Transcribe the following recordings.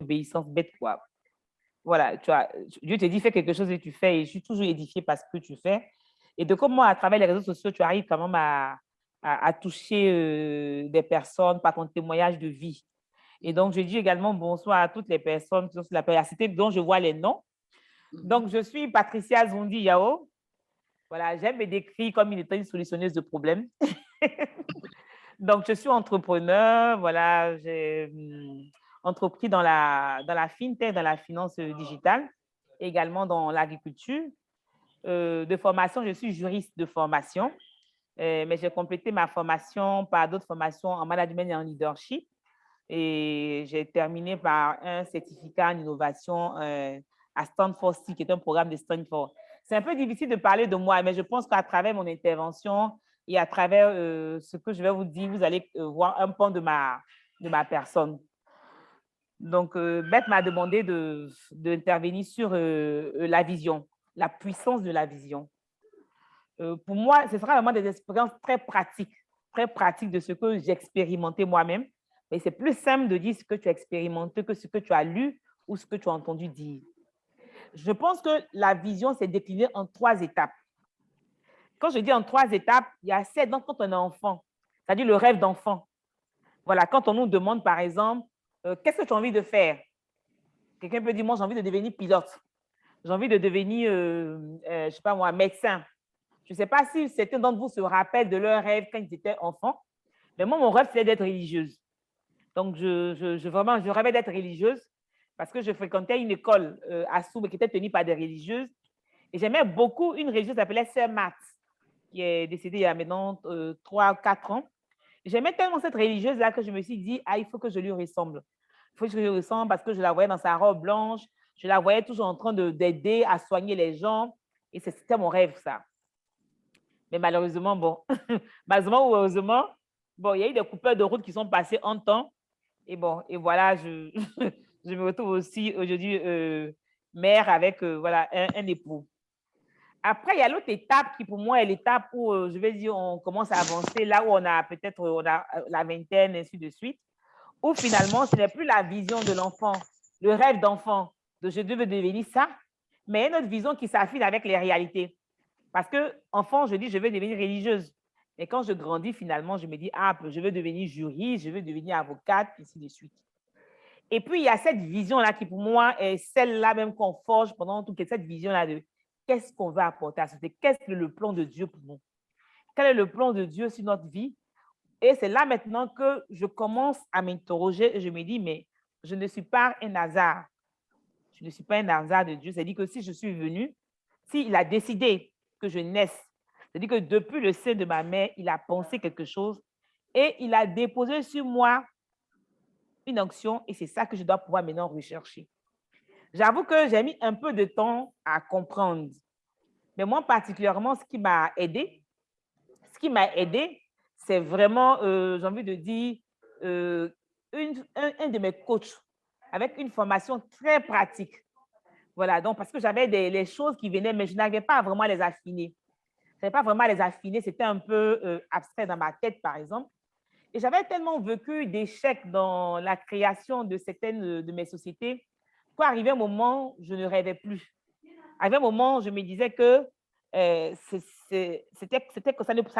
obéissance bête, quoi. Voilà, Dieu te dit, fais quelque chose et tu fais, et je suis toujours édifiée par ce que tu fais. Et de comment, à travers les réseaux sociaux, tu arrives quand même à toucher des personnes par ton témoignage de vie. Et donc, je dis également bonsoir à toutes les personnes qui sont sur la périacité dont je vois les noms. Donc, je suis Patricia Zondi Yao. Voilà, j'aime me décrire comme une solutionneuse de problèmes. Donc, je suis entrepreneur. Voilà, j'ai entrepris dans la fintech, dans la finance digitale, également dans l'agriculture. De formation, je suis juriste de formation, mais j'ai complété ma formation par d'autres formations en management et en leadership. Et j'ai terminé par un certificat en innovation à Stanford, qui est un programme de Stanford. C'est un peu difficile de parler de moi, mais je pense qu'à travers mon intervention et à travers ce que je vais vous dire, vous allez voir un pan de ma personne. Donc, Beth m'a demandé d'intervenir sur la vision, la puissance de la vision. Pour moi, ce sera vraiment des expériences très pratiques de ce que j'ai expérimenté moi-même. Mais c'est plus simple de dire ce que tu as expérimenté que ce que tu as lu ou ce que tu as entendu dire. Je pense que la vision s'est déclinée en 3 étapes. Quand je dis en 3 étapes, il y a celle quand on est enfant, c'est-à-dire le rêve d'enfant. Voilà, quand on nous demande, par exemple, qu'est-ce que tu as envie de faire? Quelqu'un peut dire, moi, j'ai envie de devenir pilote. J'ai envie de devenir, je ne sais pas moi, médecin. Je ne sais pas si certains d'entre vous se rappellent de leur rêve quand ils étaient enfants, mais moi, mon rêve, c'était d'être religieuse. Donc, vraiment, je rêvais d'être religieuse parce que je fréquentais une école à Soube qui était tenue par des religieuses. Et j'aimais beaucoup une religieuse qui s'appelait Sœur Matt, qui est décédée il y a maintenant 3 ou 4 ans. J'aimais tellement cette religieuse-là que je me suis dit, ah, il faut que je lui ressemble. Il faut que je lui ressemble parce que je la voyais dans sa robe blanche. Je la voyais toujours en train d'aider à soigner les gens. Et c'était mon rêve, ça. Mais malheureusement, bon, malheureusement ou heureusement, bon, il y a eu des coupeurs de route qui sont passés en temps. Et bon, et voilà, je me retrouve aussi aujourd'hui mère avec voilà, un époux. Après, il y a l'autre étape qui, pour moi, est l'étape où, je vais dire, on commence à avancer, là où on a peut-être la vingtaine, ainsi de suite, où finalement, ce n'est plus la vision de l'enfant, le rêve d'enfant, de je veux devenir ça, mais une autre vision qui s'affine avec les réalités. Parce que, enfant, je dis, je veux devenir religieuse. Mais quand je grandis, finalement, je me dis, ah, je veux devenir juriste, je veux devenir avocate, ainsi de suite. Et puis, il y a cette vision-là qui, pour moi, est celle-là même qu'on forge pendant toute cette vision-là de qu'est-ce qu'on va apporter à la société, qu'est-ce que le plan de Dieu pour nous, quel est le plan de Dieu sur notre vie. Et c'est là maintenant que je commence à m'interroger et je me dis, mais je ne suis pas un hasard. Je ne suis pas un hasard de Dieu. C'est-à-dire que si je suis venu, s'il a décidé que je naisse, c'est-à-dire que depuis le sein de ma mère, il a pensé quelque chose et il a déposé sur moi une onction et c'est ça que je dois pouvoir maintenant rechercher. J'avoue que j'ai mis un peu de temps à comprendre. Mais moi, particulièrement, ce qui m'a aidé, c'est vraiment, j'ai envie de dire, un de mes coachs avec une formation très pratique. Voilà, donc parce que j'avais les choses qui venaient, mais je n'arrivais pas à vraiment les affiner. Je n'avais pas vraiment à les affiner, c'était un peu abstrait dans ma tête, par exemple. Et j'avais tellement vécu d'échecs dans la création de certaines de mes sociétés qu'arrivé un moment, je ne rêvais plus. Arrivé un moment, je me disais que ça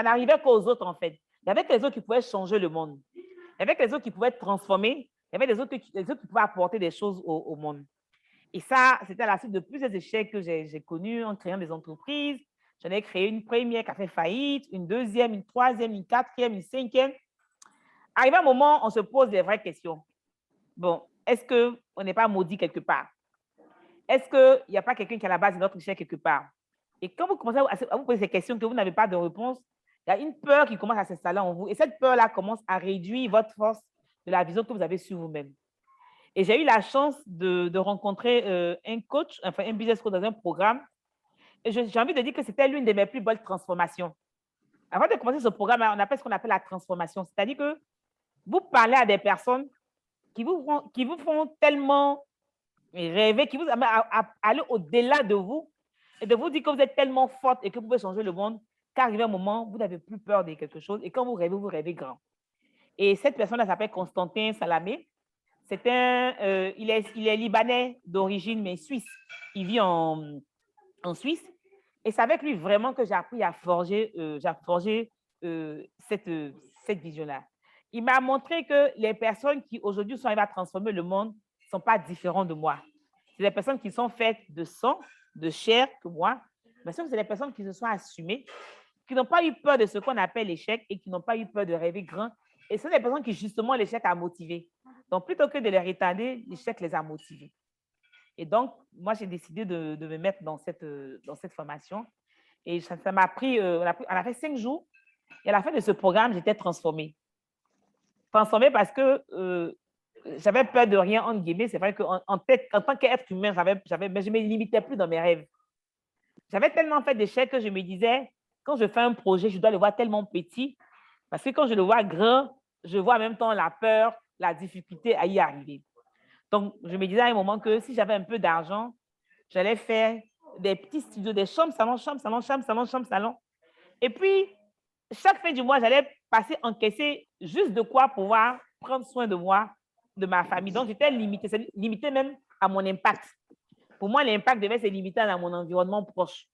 n'arrivait qu'aux autres, en fait. Il y avait que les autres qui pouvaient changer le monde. Il y avait que les autres qui pouvaient transformer. Il y avait les autres qui pouvaient apporter des choses au monde. Et ça, c'était à la suite de plusieurs échecs que j'ai connus en créant des entreprises. J'en ai créé une première qui a fait faillite, une deuxième, une troisième, une quatrième, une cinquième. Arrivé un moment, on se pose des vraies questions. Bon, est-ce qu'on n'est pas maudit quelque part? Est-ce qu'il n'y a pas quelqu'un qui est à la base de notre échec quelque part? Et quand vous commencez à vous poser ces questions que vous n'avez pas de réponse, il y a une peur qui commence à s'installer en vous. Et cette peur-là commence à réduire votre force de la vision que vous avez sur vous-même. Et j'ai eu la chance de rencontrer un coach, enfin un business coach dans un programme. Et j'ai envie de dire que c'était l'une de mes plus belles transformations. Avant de commencer ce programme, on appelle ce qu'on appelle la transformation. C'est-à-dire que vous parlez à des personnes qui vous font tellement rêver, qui vous amènent à aller au-delà de vous et de vous dire que vous êtes tellement forte et que vous pouvez changer le monde qu'arrivé un moment, vous n'avez plus peur de quelque chose et quand vous rêvez grand. Et cette personne-là s'appelle Constantin Salamé. il est libanais d'origine, mais suisse. Il vit en Suisse. Et c'est avec lui vraiment que j'ai appris à forger, cette vision-là. Il m'a montré que les personnes qui aujourd'hui sont arrivées à transformer le monde ne sont pas différentes de moi. C'est des personnes qui sont faites de sang, de chair que moi, mais c'est des personnes qui se sont assumées, qui n'ont pas eu peur de ce qu'on appelle l'échec et qui n'ont pas eu peur de rêver grand. Et ce sont des personnes qui, justement, l'échec a motivé. Donc, plutôt que de les retarder, l'échec les a motivés. Et donc, moi, j'ai décidé de me mettre dans cette formation. Et ça m'a pris, on a fait 5 jours. Et à la fin de ce programme, j'étais transformée. Transformée parce que j'avais peur de rien, entre guillemets. C'est vrai qu'en tant qu'être humain, mais je ne me limitais plus dans mes rêves. J'avais tellement fait d'échecs que je me disais, quand je fais un projet, je dois le voir tellement petit. Parce que quand je le vois grand, je vois en même temps la peur, la difficulté à y arriver. Donc, je me disais à un moment que si j'avais un peu d'argent, j'allais faire des petits studios, des chambres, salons. Et puis, chaque fin du mois, j'allais passer encaisser juste de quoi pouvoir prendre soin de moi, de ma famille. Donc, j'étais limitée même à mon impact. Pour moi, l'impact devait se limiter à mon environnement proche.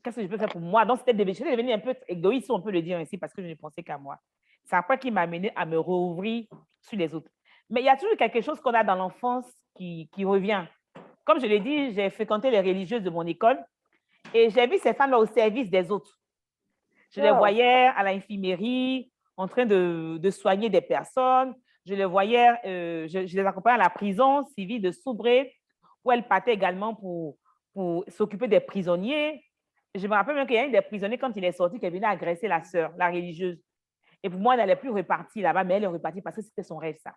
Qu'est-ce que je peux faire pour moi? Donc, c'était devenu un peu égoïste, si on peut le dire ainsi, parce que je ne pensais qu'à moi. C'est après qui m'a amené à me rouvrir sur les autres. Mais il y a toujours quelque chose qu'on a dans l'enfance qui revient. Comme je l'ai dit, j'ai fréquenté les religieuses de mon école et j'ai vu ces femmes-là au service des autres. Je les voyais à l'infirmerie, en train de soigner des personnes. Je les voyais, je les accompagnais à la prison civile de Soubré, où elles partaient également pour s'occuper des prisonniers. Je me rappelle même qu'il y a une des prisonniers, quand il est sorti, qui est venu agresser la sœur, la religieuse. Et pour moi, elle n'allait plus repartir là-bas, mais elle est repartie parce que c'était son rêve, ça.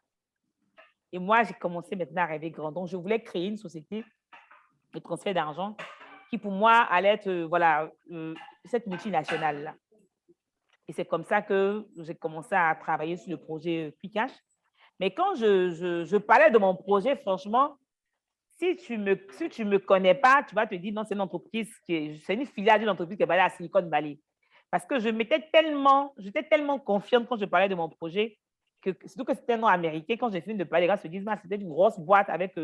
Et moi, j'ai commencé maintenant à rêver grand. Donc, je voulais créer une société de transfert d'argent qui, pour moi, allait être cette multinationale-là. Et c'est comme ça que j'ai commencé à travailler sur le projet Quicash. Mais quand je parlais de mon projet, franchement, si tu me connais pas, tu vas te dire non, c'est une entreprise c'est une filiale d'une entreprise qui est basée à Silicon Valley. Parce que j'étais tellement confiante quand je parlais de mon projet, surtout que c'était un nom américain. Quand j'ai fini de parler, les gars se disent, c'était une grosse boîte avec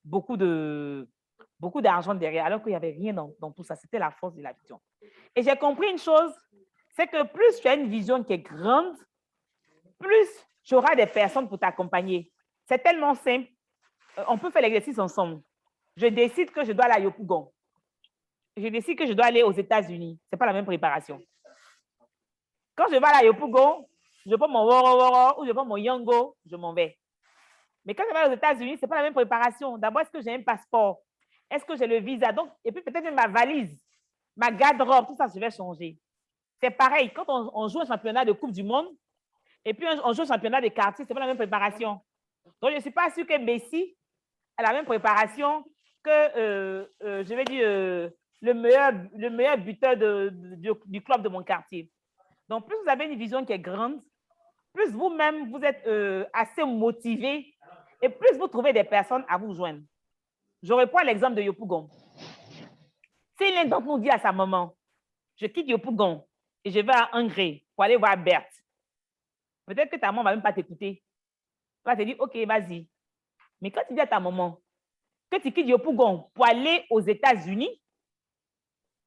beaucoup d'argent derrière, alors qu'il n'y avait rien dans tout ça. C'était la force de la vision. Et j'ai compris une chose, c'est que plus tu as une vision qui est grande, plus tu auras des personnes pour t'accompagner. C'est tellement simple. On peut faire l'exercice ensemble. Je décide que je dois aller à Yopougon. Je décide que je dois aller aux États-Unis. Ce n'est pas la même préparation. Quand je vais à Yopougon, je prends mon Woro ou je prends mon Yango, je m'en vais. Mais quand je vais aux États-Unis, ce n'est pas la même préparation. D'abord, est-ce que j'ai un passeport? Est-ce que j'ai le visa? Donc, et puis peut-être ma valise, ma garde-robe, tout ça, je vais changer. C'est pareil, quand on joue un championnat de Coupe du Monde, et puis on joue un championnat de quartier, ce n'est pas la même préparation. Donc, je ne suis pas sûre que Messi a la même préparation que, je vais dire, le meilleur buteur du club de mon quartier. Donc, plus vous avez une vision qui est grande, plus vous-même, vous êtes assez motivé et plus vous trouvez des personnes à vous joindre. Je reprends l'exemple de Yopougon. Si l'un d'entre nous dit à sa maman, je quitte Yopougon et je vais à Angré pour aller voir Berthe, peut-être que ta maman ne va même pas t'écouter. Elle va te dire, OK, vas-y. Mais quand tu dis à ta maman que tu quittes Yopougon pour aller aux États-Unis,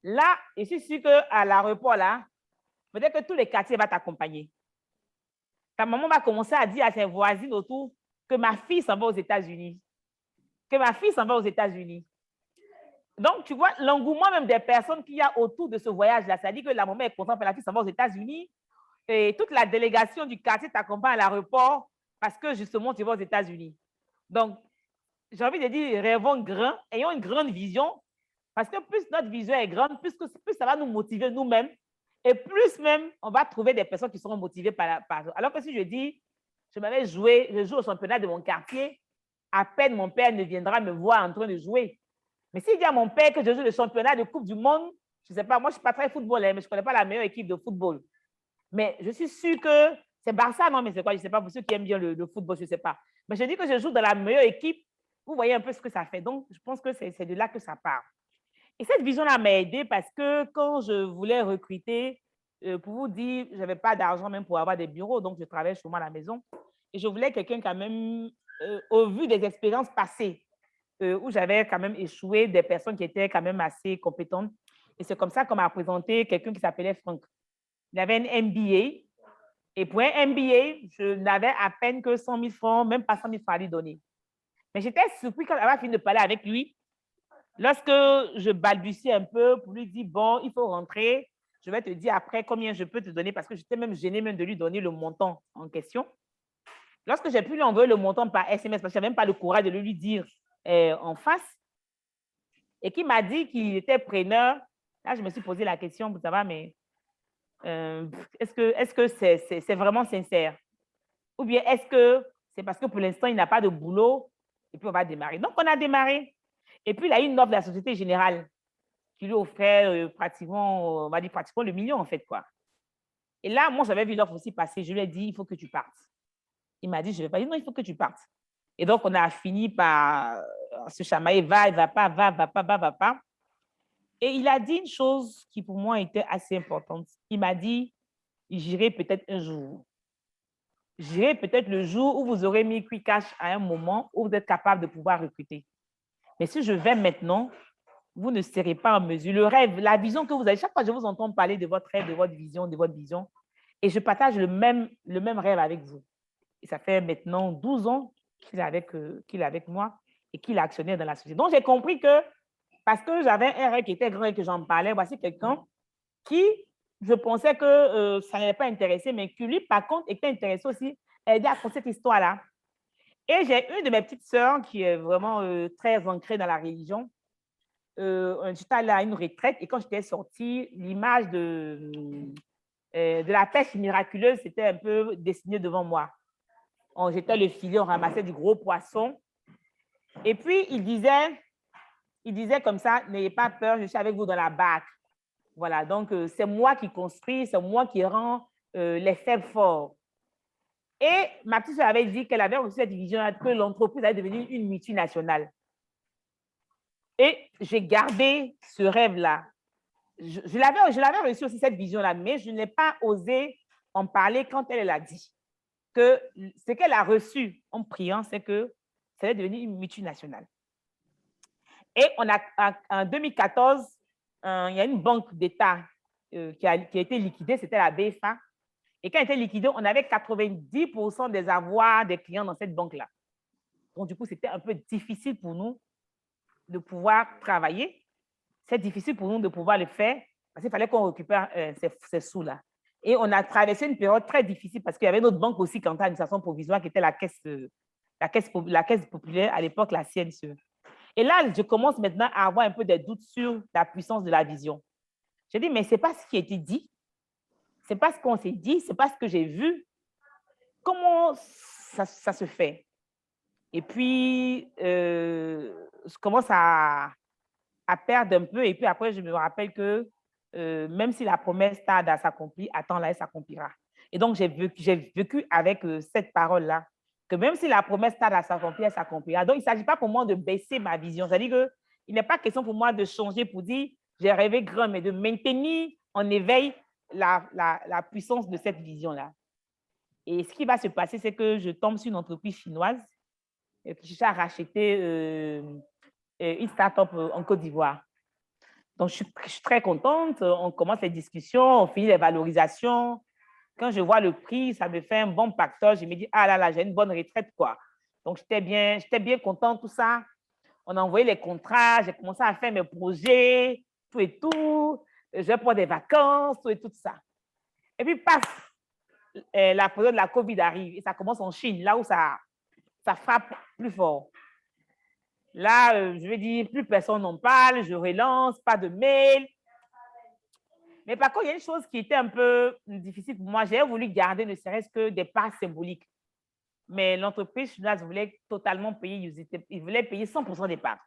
là, je suis sûre qu'à l'aéroport, là, peut-être que tous les quartiers vont t'accompagner. Ta maman va commencer à dire à ses voisines autour que ma fille s'en va aux États-Unis. Que ma fille s'en va aux États-Unis. Donc, tu vois, l'engouement même des personnes qu'il y a autour de ce voyage-là, ça dit que la maman est contente que la fille s'en va aux États-Unis et toute la délégation du quartier t'accompagne à l'aéroport parce que justement, tu vas aux États-Unis. Donc, j'ai envie de dire, rêvons grand, ayons une grande vision parce que plus notre vision est grande, plus ça va nous motiver nous-mêmes et plus même, on va trouver des personnes qui seront motivées par. Alors que si je dis, je joue au championnat de mon quartier, à peine mon père ne viendra me voir en train de jouer. Mais s'il dit à mon père que je joue le championnat de Coupe du Monde, je ne sais pas, moi je ne suis pas très footballeur, mais je ne connais pas la meilleure équipe de football. Mais je suis sûre que c'est Barça, non, mais c'est quoi, je ne sais pas, pour ceux qui aiment bien le football, je ne sais pas. Mais je dis que je joue dans la meilleure équipe, vous voyez un peu ce que ça fait. Donc, je pense que c'est de là que ça part. Et cette vision-là m'a aidée parce que quand je voulais recruter, pour vous dire, je n'avais pas d'argent même pour avoir des bureaux, donc je travaille chez moi à la maison. Et je voulais quelqu'un quand même au vu des expériences passées, où j'avais quand même échoué, des personnes qui étaient quand même assez compétentes. Et c'est comme ça qu'on m'a présenté quelqu'un qui s'appelait Franck. Il avait un MBA. Et pour un MBA, je n'avais à peine que 100 000 francs, même pas 100 000 francs à lui donner. Mais j'étais surpris quand j'avais fini de parler avec lui. Lorsque je balbutiais un peu pour lui dire, bon, il faut rentrer, je vais te dire après combien je peux te donner, parce que j'étais même gênée même de lui donner le montant en question. Lorsque j'ai pu lui envoyer le montant par SMS, parce que je n'avais même pas le courage de lui dire en face, et qu'il m'a dit qu'il était preneur, là, je me suis posé la question, ça va, mais est-ce que c'est vraiment sincère? Ou bien est-ce que c'est parce que pour l'instant, il n'a pas de boulot et puis on va démarrer. Donc, on a démarré. Et puis, il a eu une offre de la Société Générale qui lui offrait pratiquement, on va dire pratiquement le million, en fait, quoi. Et là, moi, j'avais vu l'offre aussi passer. Je lui ai dit, il faut que tu partes. Il m'a dit, je ne vais pas. Il dit, non, il faut que tu partes. Et donc, on a fini par se chamailler, va, il va pas, va pas, va pas. Et il a dit une chose qui, pour moi, était assez importante. Il m'a dit, j'irai peut-être un jour. J'irai peut-être le jour où vous aurez mis Quick Cash à un moment où vous êtes capable de pouvoir recruter. Mais si je vais maintenant, vous ne serez pas en mesure. Le rêve, la vision que vous avez, chaque fois que je vous entends parler de votre rêve, de votre vision, et je partage le même rêve avec vous. Et ça fait maintenant 12 ans qu'il est avec moi et qu'il est actionnaire dans la société. Donc, j'ai compris que parce que j'avais un rêve qui était grand et que j'en parlais, voici quelqu'un qui, je pensais que ça n'allait pas intéresser, mais qui, lui, par contre, était intéressé aussi à aider à raconter cette histoire-là. Et j'ai une de mes petites sœurs qui est vraiment très ancrée dans la religion. J'étais allée à une retraite et quand j'étais sortie, l'image de la pêche miraculeuse, c'était un peu dessiné devant moi. On jetait le filet, on ramassait du gros poisson. Et puis, il disait comme ça, n'ayez pas peur, je suis avec vous dans la barque. Voilà, donc c'est moi qui construis, c'est moi qui rends les faibles forts. Et ma petite soeur avait dit qu'elle avait reçu cette vision que l'entreprise allait devenir une multinationale. Et j'ai gardé ce rêve-là. Je l'avais reçu aussi, cette vision-là, mais je n'ai pas osé en parler quand elle l'a dit. Que ce qu'elle a reçu en priant, c'est que ça allait devenir une multinationale. Et en 2014, il y a une banque d'État qui a été liquidée, c'était la BFA. Et quand elle était liquidée, on avait 90% des avoirs des clients dans cette banque-là. Donc, du coup, c'était un peu difficile pour nous de pouvoir travailler. C'est difficile pour nous de pouvoir le faire parce qu'il fallait qu'on récupère ces sous-là. Et on a traversé une période très difficile parce qu'il y avait notre banque aussi, qui était l'administration provisoire, qui était la caisse populaire à l'époque, la CNCE. Et là, je commence maintenant à avoir un peu des doutes sur la puissance de la vision. Je dis, mais ce n'est pas ce qui a été dit. Ce n'est pas ce qu'on s'est dit, ce n'est pas ce que j'ai vu. Comment ça se fait? Et puis, je commence à perdre un peu. Et puis après, je me rappelle que même si la promesse tarde à s'accomplir, attends-la, elle s'accomplira. Et donc, j'ai vécu avec cette parole-là, que même si la promesse tarde à s'accomplir, elle s'accomplira. Donc, il ne s'agit pas pour moi de baisser ma vision. C'est-à-dire qu'il n'est pas question pour moi de changer pour dire j'ai rêvé grand, mais de maintenir en éveil la puissance de cette vision-là. Et ce qui va se passer, c'est que je tombe sur une entreprise chinoise qui cherche à racheter une start-up en Côte d'Ivoire. Donc, je suis très contente. On commence les discussions, on finit les valorisations. Quand je vois le prix, ça me fait un bon pactage. Je me dis, ah là là, j'ai une bonne retraite, quoi. Donc, j'étais bien contente, tout ça. On a envoyé les contrats, j'ai commencé à faire mes projets, tout et tout. Je vais prendre des vacances, tout et tout ça. Et puis, paf, la période de la COVID arrive et ça commence en Chine, là où ça frappe plus fort. Là, je vais dire, plus personne n'en parle, je relance, pas de mail. Mais par contre, il y a une chose qui était un peu difficile pour moi. J'ai voulu garder ne serait-ce que des parts symboliques. Mais l'entreprise chinoise voulait totalement payer, ils voulaient payer 100% des parts.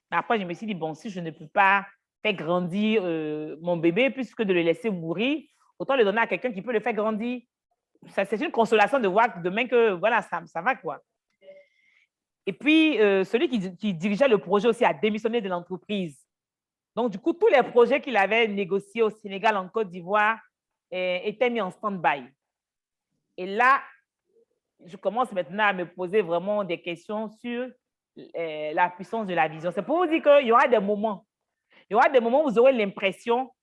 Mais après, je me suis dit, bon, si je ne peux pas faire grandir mon bébé, puisque de le laisser mourir, autant le donner à quelqu'un qui peut le faire grandir. C'est une consolation de voir demain que, voilà, ça va, quoi. Et puis, celui qui dirigeait le projet aussi a démissionné de l'entreprise. Donc, du coup, tous les projets qu'il avait négociés au Sénégal, en Côte d'Ivoire, étaient mis en stand-by. Et là, je commence maintenant à me poser vraiment des questions sur la puissance de la vision. C'est pour vous dire qu'il y aura des moments. Il y aura des moments où vous aurez l'impression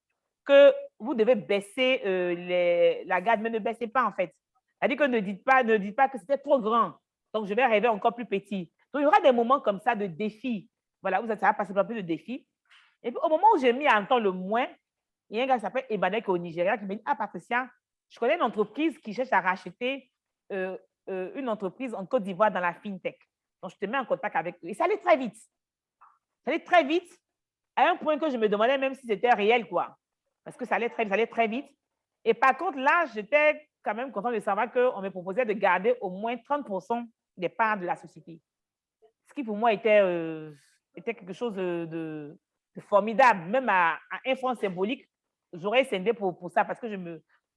que vous devez baisser la garde, mais ne baissez pas en fait. C'est-à-dire que ne dites pas que c'était trop grand. Donc, je vais rêver encore plus petit. Donc, il y aura des moments comme ça de défis. Voilà, ça va passer par plus de défis. Et puis, au moment où j'ai mis en temps le moins, il y a un gars qui s'appelle Ebanek au Nigeria qui me dit, ah, Patricia, je connais une entreprise qui cherche à racheter une entreprise en Côte d'Ivoire dans la fintech. Donc, je te mets en contact avec eux. Et ça allait très vite. Ça allait très vite, à un point que je me demandais même si c'était réel, quoi. Parce que ça allait très vite. Et par contre, là, j'étais quand même content de savoir qu'on me proposait de garder au moins 30% des parts de la société. Ce qui pour moi était quelque chose de formidable. Même à un franc symbolique, j'aurais scindé pour ça parce que je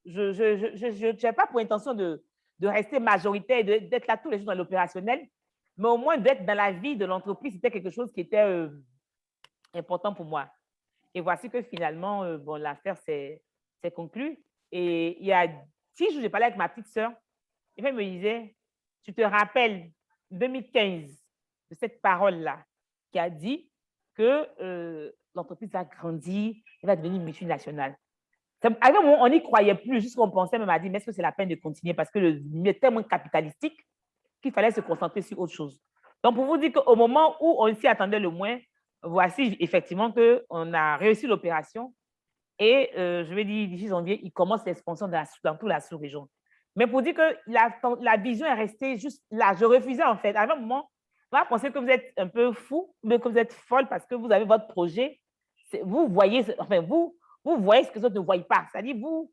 n'avais pas pour intention de rester majoritaire et d'être là tous les jours dans l'opérationnel, mais au moins d'être dans la vie de l'entreprise, c'était quelque chose qui était important pour moi. Et voici que finalement, bon, l'affaire s'est conclue. Et il y a 6 jours, j'ai parlé avec ma petite sœur. Et elle me disait, tu te rappelles 2015 de cette parole-là qui a dit que l'entreprise va grandir, elle va devenir multinationale. À un moment, on n'y croyait plus, juste qu'on pensait, même à dire, mais est-ce que c'est la peine de continuer parce que le milieu est tellement capitalistique qu'il fallait se concentrer sur autre chose. Donc, pour vous dire qu'au moment où on s'y attendait le moins, voici effectivement qu'on a réussi l'opération et je vais dire, d'ici janvier, il commence l'expansion dans toute la sous-région. Mais pour dire que la vision est restée juste là, je refusais en fait. À un moment, on va penser que vous êtes un peu fou, mais que vous êtes folle parce que vous avez votre projet. Vous voyez, enfin, vous voyez ce que les autres ne voient pas. C'est-à-dire, vous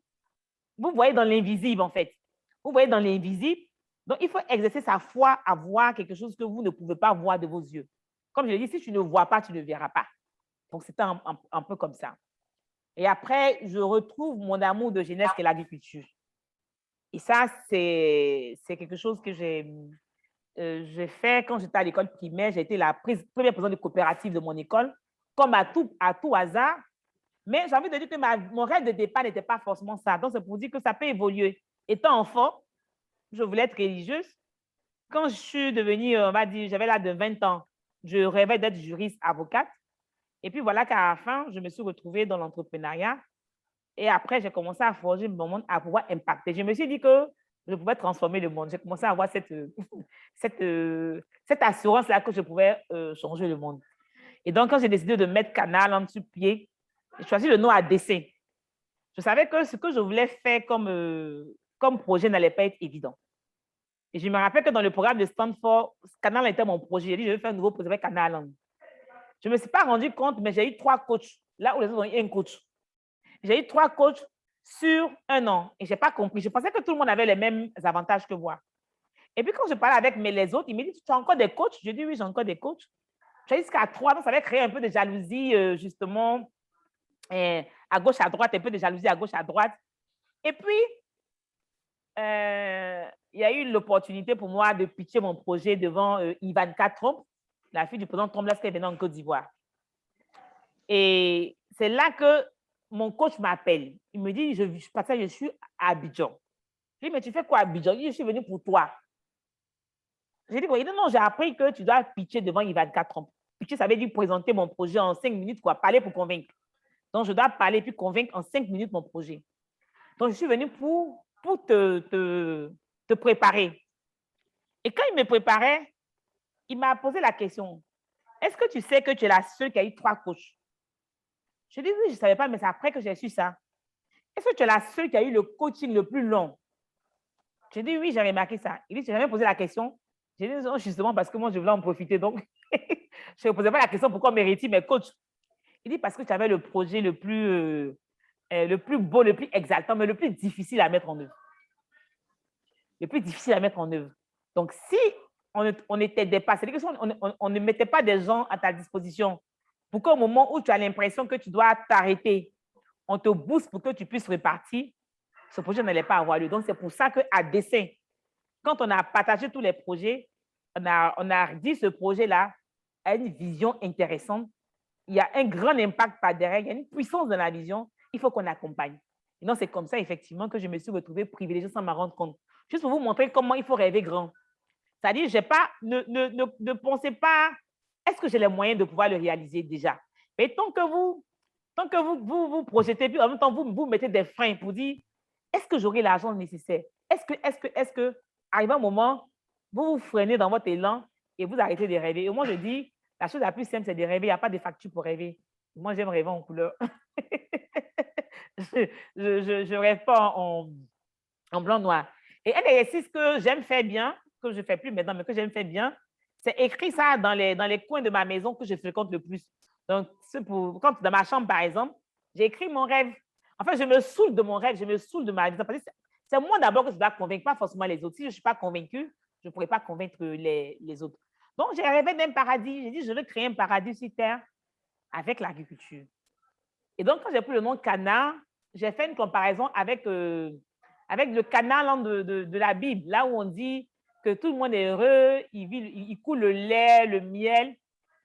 voyez dans l'invisible en fait. Vous voyez dans l'invisible. Donc, il faut exercer sa foi à voir quelque chose que vous ne pouvez pas voir de vos yeux. Comme je l'ai dit, si tu ne vois pas, tu ne verras pas. Donc, c'était un peu comme ça. Et après, je retrouve mon amour de jeunesse qui est l'agriculture. Et ça, c'est quelque chose que j'ai fait quand j'étais à l'école primaire. J'ai été la première présidente de coopérative de mon école, comme à tout hasard. Mais j'ai envie de dire que mon rêve de départ n'était pas forcément ça. Donc, c'est pour dire que ça peut évoluer. Étant enfant, je voulais être religieuse. Quand je suis devenue, on va dire, j'avais l'âge de 20 ans, je rêvais d'être juriste, avocate. Et puis voilà qu'à la fin, je me suis retrouvée dans l'entrepreneuriat. Et après, j'ai commencé à forger mon monde, à pouvoir impacter. Je me suis dit que je pouvais transformer le monde. J'ai commencé à avoir cette assurance-là que je pouvais changer le monde. Et donc, quand j'ai décidé de mettre Canal en dessous de pied, j'ai choisi le nom à dessin. Je savais que ce que je voulais faire comme projet n'allait pas être évident. Et je me rappelle que dans le programme de Stanford, Canal était mon projet. J'ai dit, je vais faire un nouveau projet avec Canal. Je ne me suis pas rendu compte, mais j'ai eu 3 coachs. Là où les autres ont eu un coach. J'ai eu 3 coachs sur 1 an. Et je n'ai pas compris. Je pensais que tout le monde avait les mêmes avantages que moi. Et puis, quand je parlais avec les autres, ils me disent, tu as encore des coachs? Je dis, oui, j'ai encore des coachs. J'ai jusqu'à 3 ans, ça avait créé un peu de jalousie, justement, à gauche, à droite, un peu de jalousie à gauche, à droite. Et puis, il y a eu l'opportunité pour moi de pitcher mon projet devant Ivanka Trump, la fille du président Trump, lorsqu'elle venait en Côte d'Ivoire. Et c'est là que mon coach m'appelle. Il me dit, je suis à Abidjan. Je dis, mais tu fais quoi à Abidjan? Il dit, je suis venu pour toi. J'ai dit, non, j'ai appris que tu dois pitcher devant Ivanka Trump. Pitcher, ça veut dire présenter mon projet en 5 minutes, quoi, parler pour convaincre. Donc, je dois parler puis convaincre en 5 minutes mon projet. Donc, je suis venue pour te préparer. Et quand il me préparait, il m'a posé la question, est-ce que tu sais que tu es la seule qui a eu 3 coachs? Je dis, oui, je ne savais pas, mais c'est après que j'ai su ça. Est-ce que tu es la seule qui a eu le coaching le plus long? Je dis, oui, j'ai remarqué ça. Il dit, tu n'as jamais posé la question? J'ai dit, non, justement, parce que moi, je voulais en profiter. Donc, je ne posais pas la question pourquoi on mérite mes coachs. Il dit, parce que tu avais le projet le plus beau, le plus exaltant, mais le plus difficile à mettre en œuvre. Le plus difficile à mettre en œuvre. Donc, si on était dépassé, on ne mettait pas des gens à ta disposition pour qu'au moment où tu as l'impression que tu dois t'arrêter, on te booste pour que tu puisses repartir, ce projet n'allait pas avoir lieu. Donc, c'est pour ça qu'à dessein, quand on a partagé tous les projets, on a dit ce projet-là a une vision intéressante. Il y a un grand impact par derrière, il y a une puissance dans la vision, il faut qu'on accompagne. Et donc, c'est comme ça, effectivement, que je me suis retrouvée privilégiée sans m'en rendre compte. juste pour vous montrer comment il faut rêver grand. C'est-à-dire, ne pensez pas, est-ce que j'ai les moyens de pouvoir le réaliser déjà? Mais tant que vous projetez, puis en même temps, vous mettez des freins pour dire, est-ce que j'aurai l'argent nécessaire? Est-ce que, arrivé un moment, vous vous freinez dans votre élan et vous arrêtez de rêver? Et moi, je dis, la chose la plus simple, c'est de rêver. Il n'y a pas de facture pour rêver. Moi, j'aime rêver en couleur. Je ne rêve pas en blanc-noir. Et un exercice que j'aime faire bien, que je ne fais plus maintenant, mais que j'aime faire bien, c'est écrire ça dans les coins de ma maison que je fréquente le plus. Donc, quand dans ma chambre, par exemple, j'ai écrit mon rêve. En fait, je me saoule de mon rêve, je me saoule de ma vie. C'est moi d'abord que je dois convaincre, pas forcément les autres. Si je ne suis pas convaincue, je ne pourrais pas convaincre les autres. Donc, j'ai rêvé d'un paradis. J'ai dit, je veux créer un paradis sur Terre avec l'agriculture. Et donc, quand j'ai pris le nom Canaan, j'ai fait une comparaison avec le Canaan de la Bible, là où on dit que tout le monde est heureux, il coule le lait, le miel,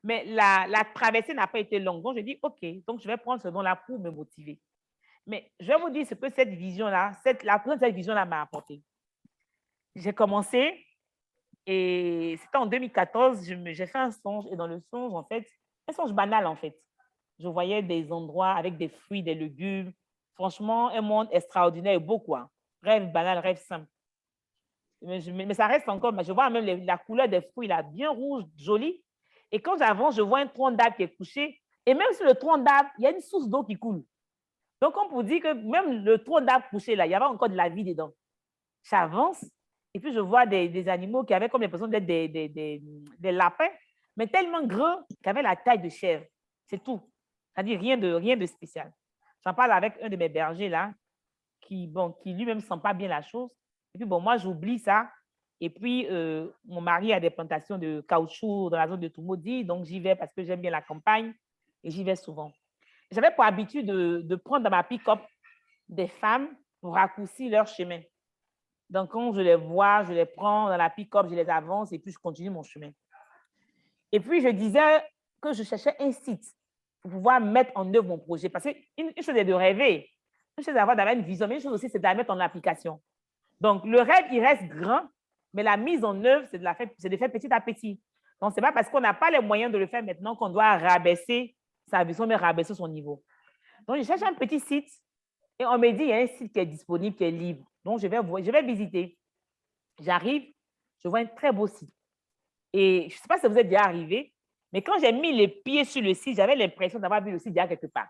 mais la traversée n'a pas été longue. Donc, je dis, OK, donc je vais prendre ce nom-là pour me motiver. Mais je vais vous dire ce que cette vision-là, cette vision-là m'a apporté. J'ai commencé et c'était en 2014, j'ai fait un songe et dans le songe, en fait, un songe banal, en fait. Je voyais des endroits avec des fruits, des légumes. Franchement, un monde extraordinaire et beau, quoi. Rêve banal, rêve simple. Mais ça reste encore, je vois même la couleur des fruits, là, bien rouge, jolie. Et quand j'avance, je vois un tronc d'arbre qui est couché. Et même sur le tronc d'arbre, il y a une source d'eau qui coule. Donc, on peut dire que même le tronc d'arbre couché, là, il y avait encore de la vie dedans. J'avance et puis je vois des animaux qui avaient comme l'impression d'être des lapins, mais tellement grands qu'ils avaient la taille de chèvre. C'est tout. C'est-à-dire rien de spécial. J'en parle avec un de mes bergers là, qui lui-même ne sent pas bien la chose. Et puis, moi, j'oublie ça. Et puis, mon mari a des plantations de caoutchouc dans la zone de Toumoudi, donc j'y vais parce que j'aime bien la campagne et j'y vais souvent. J'avais pour habitude de prendre dans ma pick-up des femmes pour raccourcir leur chemin. Donc, quand je les vois, je les prends dans la pick-up, je les avance et puis je continue mon chemin. Et puis, je disais que je cherchais un site pour pouvoir mettre en œuvre mon projet. Parce qu'une chose est de rêver, une chose est d'avoir une vision, mais une chose aussi, c'est de la mettre en application. Donc, le rêve, il reste grand, mais la mise en œuvre, c'est de faire petit à petit. Donc, ce n'est pas parce qu'on n'a pas les moyens de le faire maintenant qu'on doit rabaisser sa vision, mais rabaisser son niveau. Donc, je cherche un petit site et on me dit, il y a un site qui est disponible, qui est libre. Donc, je vais visiter. J'arrive, je vois un très beau site. Et je ne sais pas si vous êtes déjà arrivé, mais quand j'ai mis les pieds sur le site, j'avais l'impression d'avoir vu le site déjà quelque part.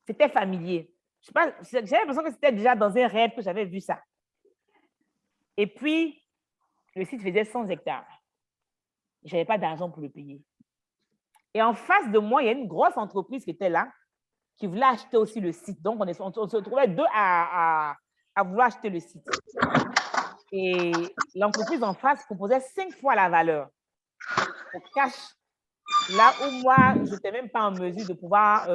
C'était familier. J'avais l'impression que c'était déjà dans un rêve que j'avais vu ça. Et puis, le site faisait 100 hectares. Je n'avais pas d'argent pour le payer. Et en face de moi, il y a une grosse entreprise qui était là, qui voulait acheter aussi le site. Donc, on se trouvait deux à vouloir acheter le site. Et l'entreprise en face proposait 5 fois la valeur au cash. Là où moi, je n'étais même pas en mesure de pouvoir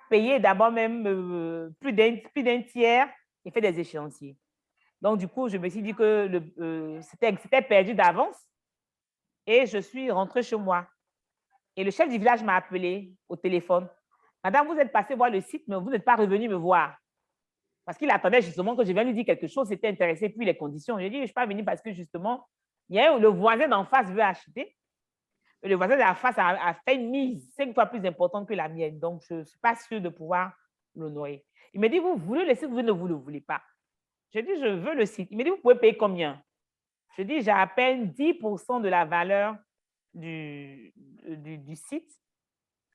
payer d'abord même plus d'un tiers et faire des échéanciers. Donc, du coup, je me suis dit que c'était perdu d'avance et je suis rentrée chez moi. Et le chef du village m'a appelé au téléphone. Madame, vous êtes passée voir le site, mais vous n'êtes pas revenue me voir. Parce qu'il attendait justement que je vienne lui dire quelque chose, c'était intéressé, puis les conditions. J'ai dit, je ne suis pas venue parce que justement, le voisin d'en face veut acheter. Et le voisin d'en face a fait une mise 5 fois plus importante que la mienne. Donc, je ne suis pas sûre de pouvoir l'honorer. Il me dit, vous voulez le site, vous ne vous le voulez pas. Je dis, je veux le site. Il me dit, vous pouvez payer combien? Je dis, j'ai à peine 10% de la valeur du site.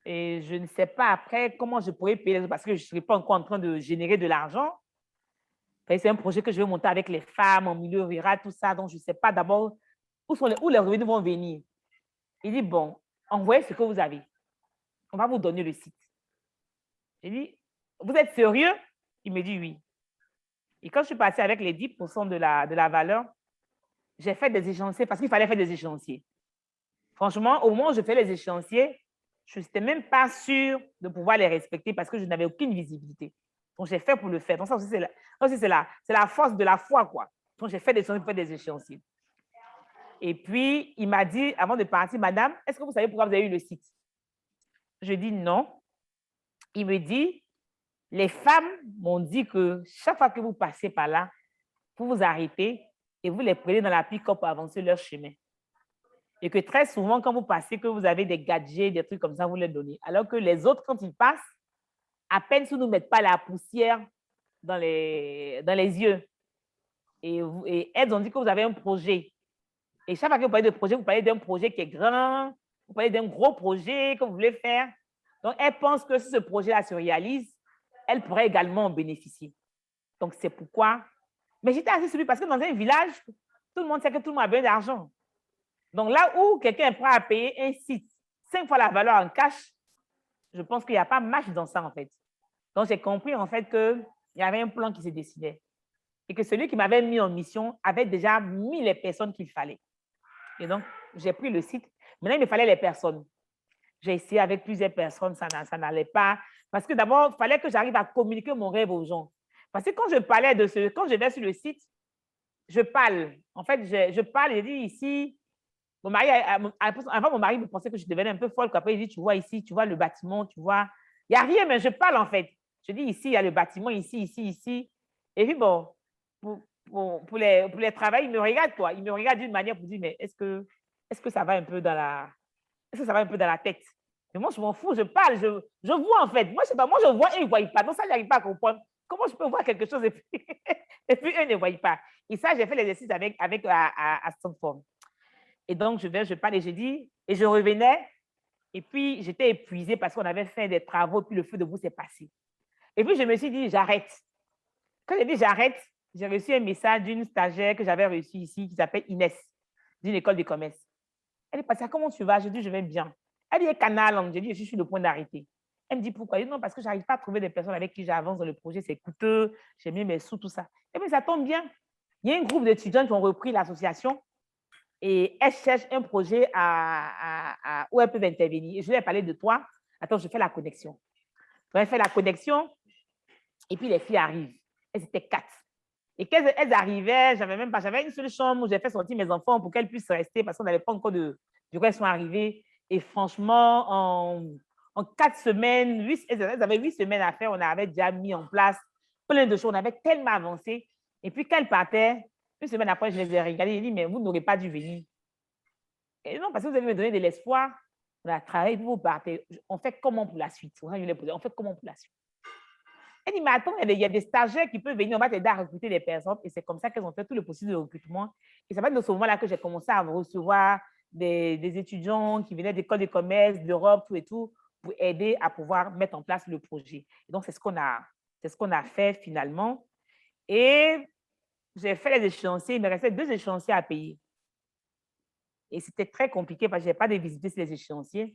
Et je ne sais pas après comment je pourrais payer parce que je ne serai pas encore en train de générer de l'argent. C'est un projet que je vais monter avec les femmes en milieu rural, tout ça. Donc, je ne sais pas d'abord où les revenus vont venir. Il dit, bon, envoyez ce que vous avez. On va vous donner le site. J'ai dit, vous êtes sérieux? Il me dit oui. Et quand je suis partie avec les 10% de la valeur, j'ai fait des échéanciers parce qu'il fallait faire des échéanciers. Franchement, au moment où je fais les échéanciers, je n'étais même pas sûre de pouvoir les respecter parce que je n'avais aucune visibilité. Donc, j'ai fait pour le faire. Donc, ça aussi, c'est la force de la foi, quoi. Donc, j'ai fait des échéanciers. Et puis, il m'a dit, avant de partir, madame, est-ce que vous savez pourquoi vous avez eu le site? Je dis non. Il me dit, les femmes m'ont dit que chaque fois que vous passez par là, vous vous arrêtez et vous les prenez dans la pick-up pour avancer leur chemin. Et que très souvent, quand vous passez, que vous avez des gadgets, des trucs comme ça, vous les donnez. Alors que les autres, quand ils passent, à peine si vous ne mettez pas la poussière dans les yeux. Et elles ont dit que vous avez un projet. Et chaque fois que vous parlez de projet, vous parlez d'un projet qui est grand, vous parlez d'un gros projet que vous voulez faire. Donc, elles pensent que si ce projet-là se réalise, elles pourraient également en bénéficier. Donc, c'est pourquoi. Mais j'étais assez surpris parce que dans un village, tout le monde sait que tout le monde a besoin d'argent. Donc, là où quelqu'un est prêt à payer un site 5 fois la valeur en cash, je pense qu'il n'y a pas match dans ça, en fait. Donc, j'ai compris, en fait, qu'il y avait un plan qui se dessinait. Et que celui qui m'avait mis en mission avait déjà mis les personnes qu'il fallait. Et donc, j'ai pris le site. Maintenant, il me fallait les personnes. J'ai essayé avec plusieurs personnes, ça n'allait pas. Parce que d'abord, il fallait que j'arrive à communiquer mon rêve aux gens. Parce que quand je parlais quand je vais sur le site, je parle. En fait, je parle, je dis ici, mon mari, avant, mon mari me pensait que je devenais un peu folle. Après, il dit, tu vois ici, tu vois le bâtiment, tu vois. Il n'y a rien, mais je parle en fait. Je dis ici, il y a le bâtiment, ici, ici, ici. Et puis bon, pour les travaux, il me regarde quoi. Il me regarde d'une manière pour dire, mais est-ce que ça va un peu dans la... Est-ce que ça va un peu dans la tête? Mais moi, je m'en fous, je parle, je vois en fait. Moi, je sais pas, moi, je vois et ils ne voient pas. Donc ça, je n'arrive pas à comprendre. Comment je peux voir quelque chose et puis, et puis eux ne voient pas. Et ça, j'ai fait l'exercice avec à Stanford. Et donc, je parle et je dis, et je revenais, et puis j'étais épuisée parce qu'on avait fait des travaux, puis le feu de boue s'est passé. Et puis, je me suis dit, j'arrête. Quand j'ai dit j'arrête, j'ai reçu un message d'une stagiaire que j'avais reçue ici, qui s'appelle Inès, d'une école de commerce. Elle est passée, comment tu vas? Je dis, je vais bien. Elle dit, canal, je dis, je suis sur le point d'arrêter. Elle me dit, pourquoi? Je dis, non, parce que je n'arrive pas à trouver des personnes avec qui j'avance dans le projet, c'est coûteux, j'ai mis mes sous, tout ça. Et puis, ça tombe bien. Il y a un groupe d'étudiants qui ont repris l'association et elles cherchent un projet où elles peuvent intervenir. Et je lui ai parlé de toi. Attends, je fais la connexion. Donc, elle fait la connexion et puis les filles arrivent. Elles étaient 4. Et quand elles arrivaient, j'avais une seule chambre où j'ai fait sortir mes enfants pour qu'elles puissent rester parce qu'on n'avait pas encore du coup, elles sont arrivées. Et franchement, en 4 semaines, elles avaient 8 semaines à faire, on avait déjà mis en place plein de choses, on avait tellement avancé. Et puis quand elles partaient, une semaine après, je les ai regardées et j'ai dit, mais vous n'aurez pas dû venir. Et non, parce que vous avez me donné de l'espoir, on a travaillé, vous partez. On fait comment pour la suite? On fait comment pour la suite? Elle dit, mais attends, il y a des stagiaires qui peuvent venir, on va t'aider à recruter des personnes. Et c'est comme ça qu'elles ont fait tout le processus de recrutement. Et c'est pas de ce moment-là que j'ai commencé à recevoir des étudiants qui venaient d'écoles de commerce, d'Europe, tout et tout, pour aider à pouvoir mettre en place le projet. Et donc, c'est ce qu'on a fait finalement. Et j'ai fait les échéanciers, il me restait 2 échéanciers à payer. Et c'était très compliqué parce que je n'avais pas de visiter sur les échéanciers.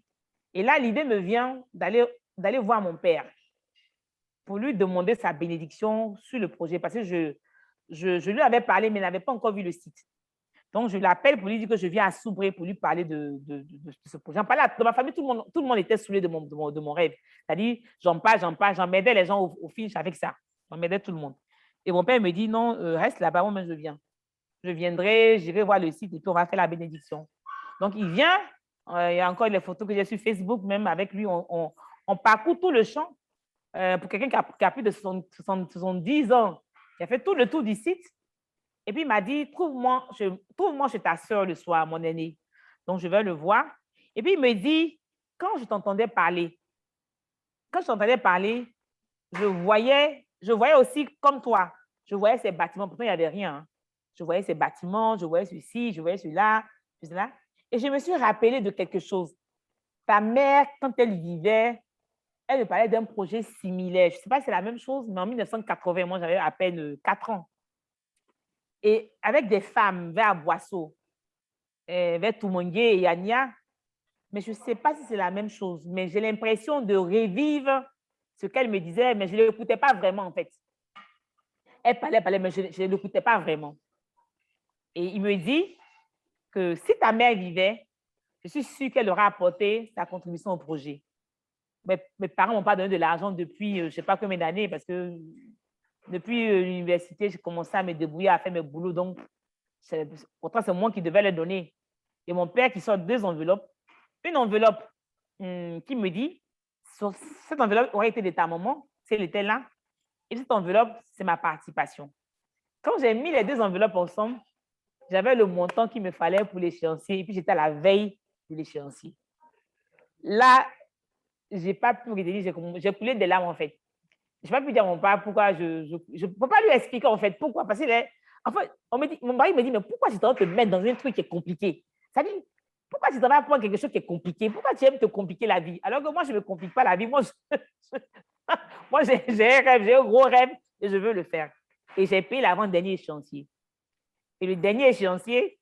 Et là, l'idée me vient d'aller voir mon père pour lui demander sa bénédiction sur le projet parce que je lui avais parlé, mais il n'avait pas encore vu le site. Donc, je l'appelle pour lui dire que je viens à Soubré pour lui parler de ce projet. J'en parlais dans ma famille, tout le monde était saoulé de mon rêve. C'est-à-dire, j'en parle, j'en m'aidais les gens au fiche avec ça. J'en m'aidais tout le monde. Et mon père me dit, non, reste là-bas, moi, je viens. Je viendrai, j'irai voir le site et puis on va faire la bénédiction. Donc, il vient. Il y a encore les photos que j'ai sur Facebook, même avec lui, on parcourt tout le champ. Pour quelqu'un qui a plus de 70 ans, il a fait tout le tour du site. Et puis, il m'a dit, trouve-moi chez ta soeur le soir, mon aîné. Donc, je vais le voir. Et puis, il me dit, quand je t'entendais parler, je voyais aussi comme toi. Je voyais ces bâtiments. Pourtant, il n'y avait rien. Hein. Je voyais ces bâtiments, je voyais ceci, je voyais celui-là, celui-là. Et je me suis rappelé de quelque chose. Ta mère, quand elle vivait, elle me parlait d'un projet similaire. Je ne sais pas si c'est la même chose, mais en 1980, moi, j'avais à peine 4 ans. Et avec des femmes vers Boisseau, vers Toumongué et Yania, mais je ne sais pas si c'est la même chose, mais j'ai l'impression de revivre ce qu'elle me disait, mais je ne l'écoutais pas vraiment, en fait. Elle parlait, mais je ne l'écoutais pas vraiment. Et il me dit que si ta mère vivait, je suis sûre qu'elle aura apporté sa contribution au projet. Mes parents ne m'ont pas donné de l'argent depuis je ne sais pas combien d'années parce que depuis l'université, j'ai commencé à me débrouiller, à faire mes boulots. Donc, pourtant, c'est moi qui devais les donner. Et mon père qui sort 2 enveloppes. Une enveloppe qui me dit, cette enveloppe aurait été de ta maman, si elle était là. Et cette enveloppe, c'est ma participation. Quand j'ai mis les deux enveloppes ensemble, j'avais le montant qu'il me fallait pour l'échéancier et puis j'étais à la veille de l'échéancier. Là, je n'ai pas pu retenir, j'ai coulé des larmes en fait. Je n'ai pas pu dire à mon père pourquoi je ne peux pas lui expliquer en fait pourquoi. Parce que en fait, mon mari me dit, mais pourquoi tu dois te mettre dans un truc qui est compliqué? Ça dit, pourquoi tu dois apprendre quelque chose qui est compliqué? Pourquoi tu aimes te compliquer la vie? Alors que moi, je ne me complique pas la vie. Moi, moi j'ai un rêve, j'ai un gros rêve et je veux le faire. Et j'ai payé l'avant-dernier échéancier. Et le dernier échéancier,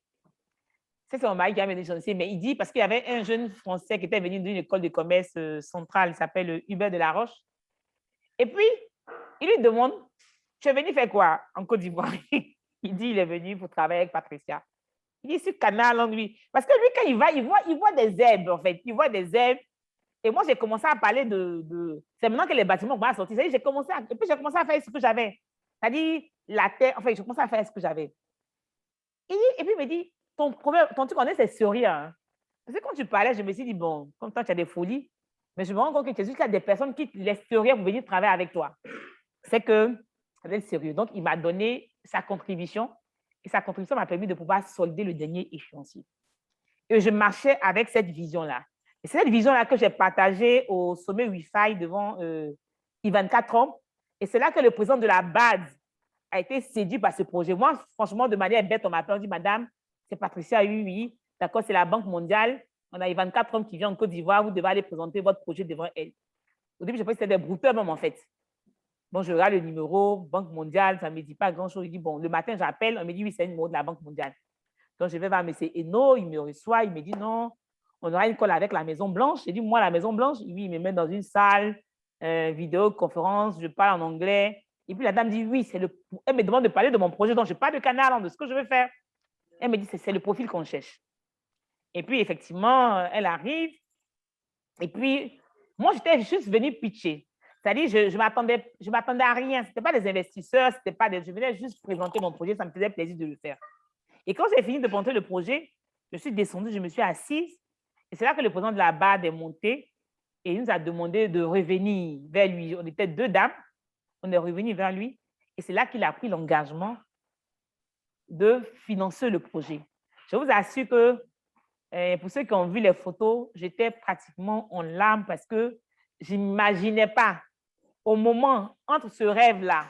c'est mon mari qui a mené l'échéancier, mais il dit, parce qu'il y avait un jeune Français qui était venu d'une école de commerce centrale, il s'appelle Hubert de la Roche. Et puis, il lui demande, tu es venu faire quoi en Côte d'Ivoire? Il dit, il est venu pour travailler avec Patricia. Il dit, sur Canal, en lui. Parce que lui, quand il va, il voit des herbes, en fait. Il voit des herbes. Et moi, j'ai commencé à parler c'est maintenant que les bâtiments vont sortir. Et puis, j'ai commencé à faire ce que j'avais. C'est-à-dire, la terre, enfin, j'ai commencé à faire ce que j'avais. Et puis, il me dit, ton truc en est, c'est sourire. Hein. Parce que quand tu parlais, je me suis dit, bon, comme toi, tu as des folies. Mais je me rends compte que Jésus, il y a des personnes qui laissent sourire pour venir travailler avec toi. C'est que ça va être sérieux. Donc, il m'a donné sa contribution. Et sa contribution m'a permis de pouvoir solder le dernier échéancier. Et je marchais avec cette vision-là. Et c'est cette vision-là que j'ai partagée au sommet Wi-Fi devant I24 hommes. Et c'est là que le président de la BAD a été séduit par ce projet. Moi, franchement, de manière bête, on m'a appelé, on dit, madame, c'est Patricia oui, d'accord, c'est la Banque mondiale. On a 24 hommes qui viennent en Côte d'Ivoire, vous devez aller présenter votre projet devant elle. Au début, je pensais que c'était des brouteurs même, en fait. Bon, je regarde le numéro, Banque mondiale, ça ne me dit pas grand-chose. Il dit, bon, le matin, j'appelle, on me dit, oui, c'est le numéro de la Banque mondiale. Donc, je vais voir M. Eno, il me reçoit, il me dit, non, on aura une call avec la Maison Blanche. J'ai dit, moi, la Maison Blanche, oui, il me met dans une salle, vidéoconférence, je parle en anglais. Et puis, la dame dit, oui, elle me demande de parler de mon projet, donc je parle de Canal, de ce que je veux faire. Elle me dit, c'est le profil qu'on cherche. Et puis, effectivement, elle arrive. Et puis, moi, j'étais juste venue pitcher. C'est-à-dire, je m'attendais à rien. Ce n'était pas des investisseurs, je venais juste présenter mon projet, ça me faisait plaisir de le faire. Et quand j'ai fini de présenter le projet, je suis descendue, je me suis assise. Et c'est là que le président de la BAD est monté et il nous a demandé de revenir vers lui. On était deux dames, on est revenu vers lui. Et c'est là qu'il a pris l'engagement de financer le projet. Je vous assure que pour ceux qui ont vu les photos, j'étais pratiquement en larmes parce que je n'imaginais pas, au moment entre ce rêve-là,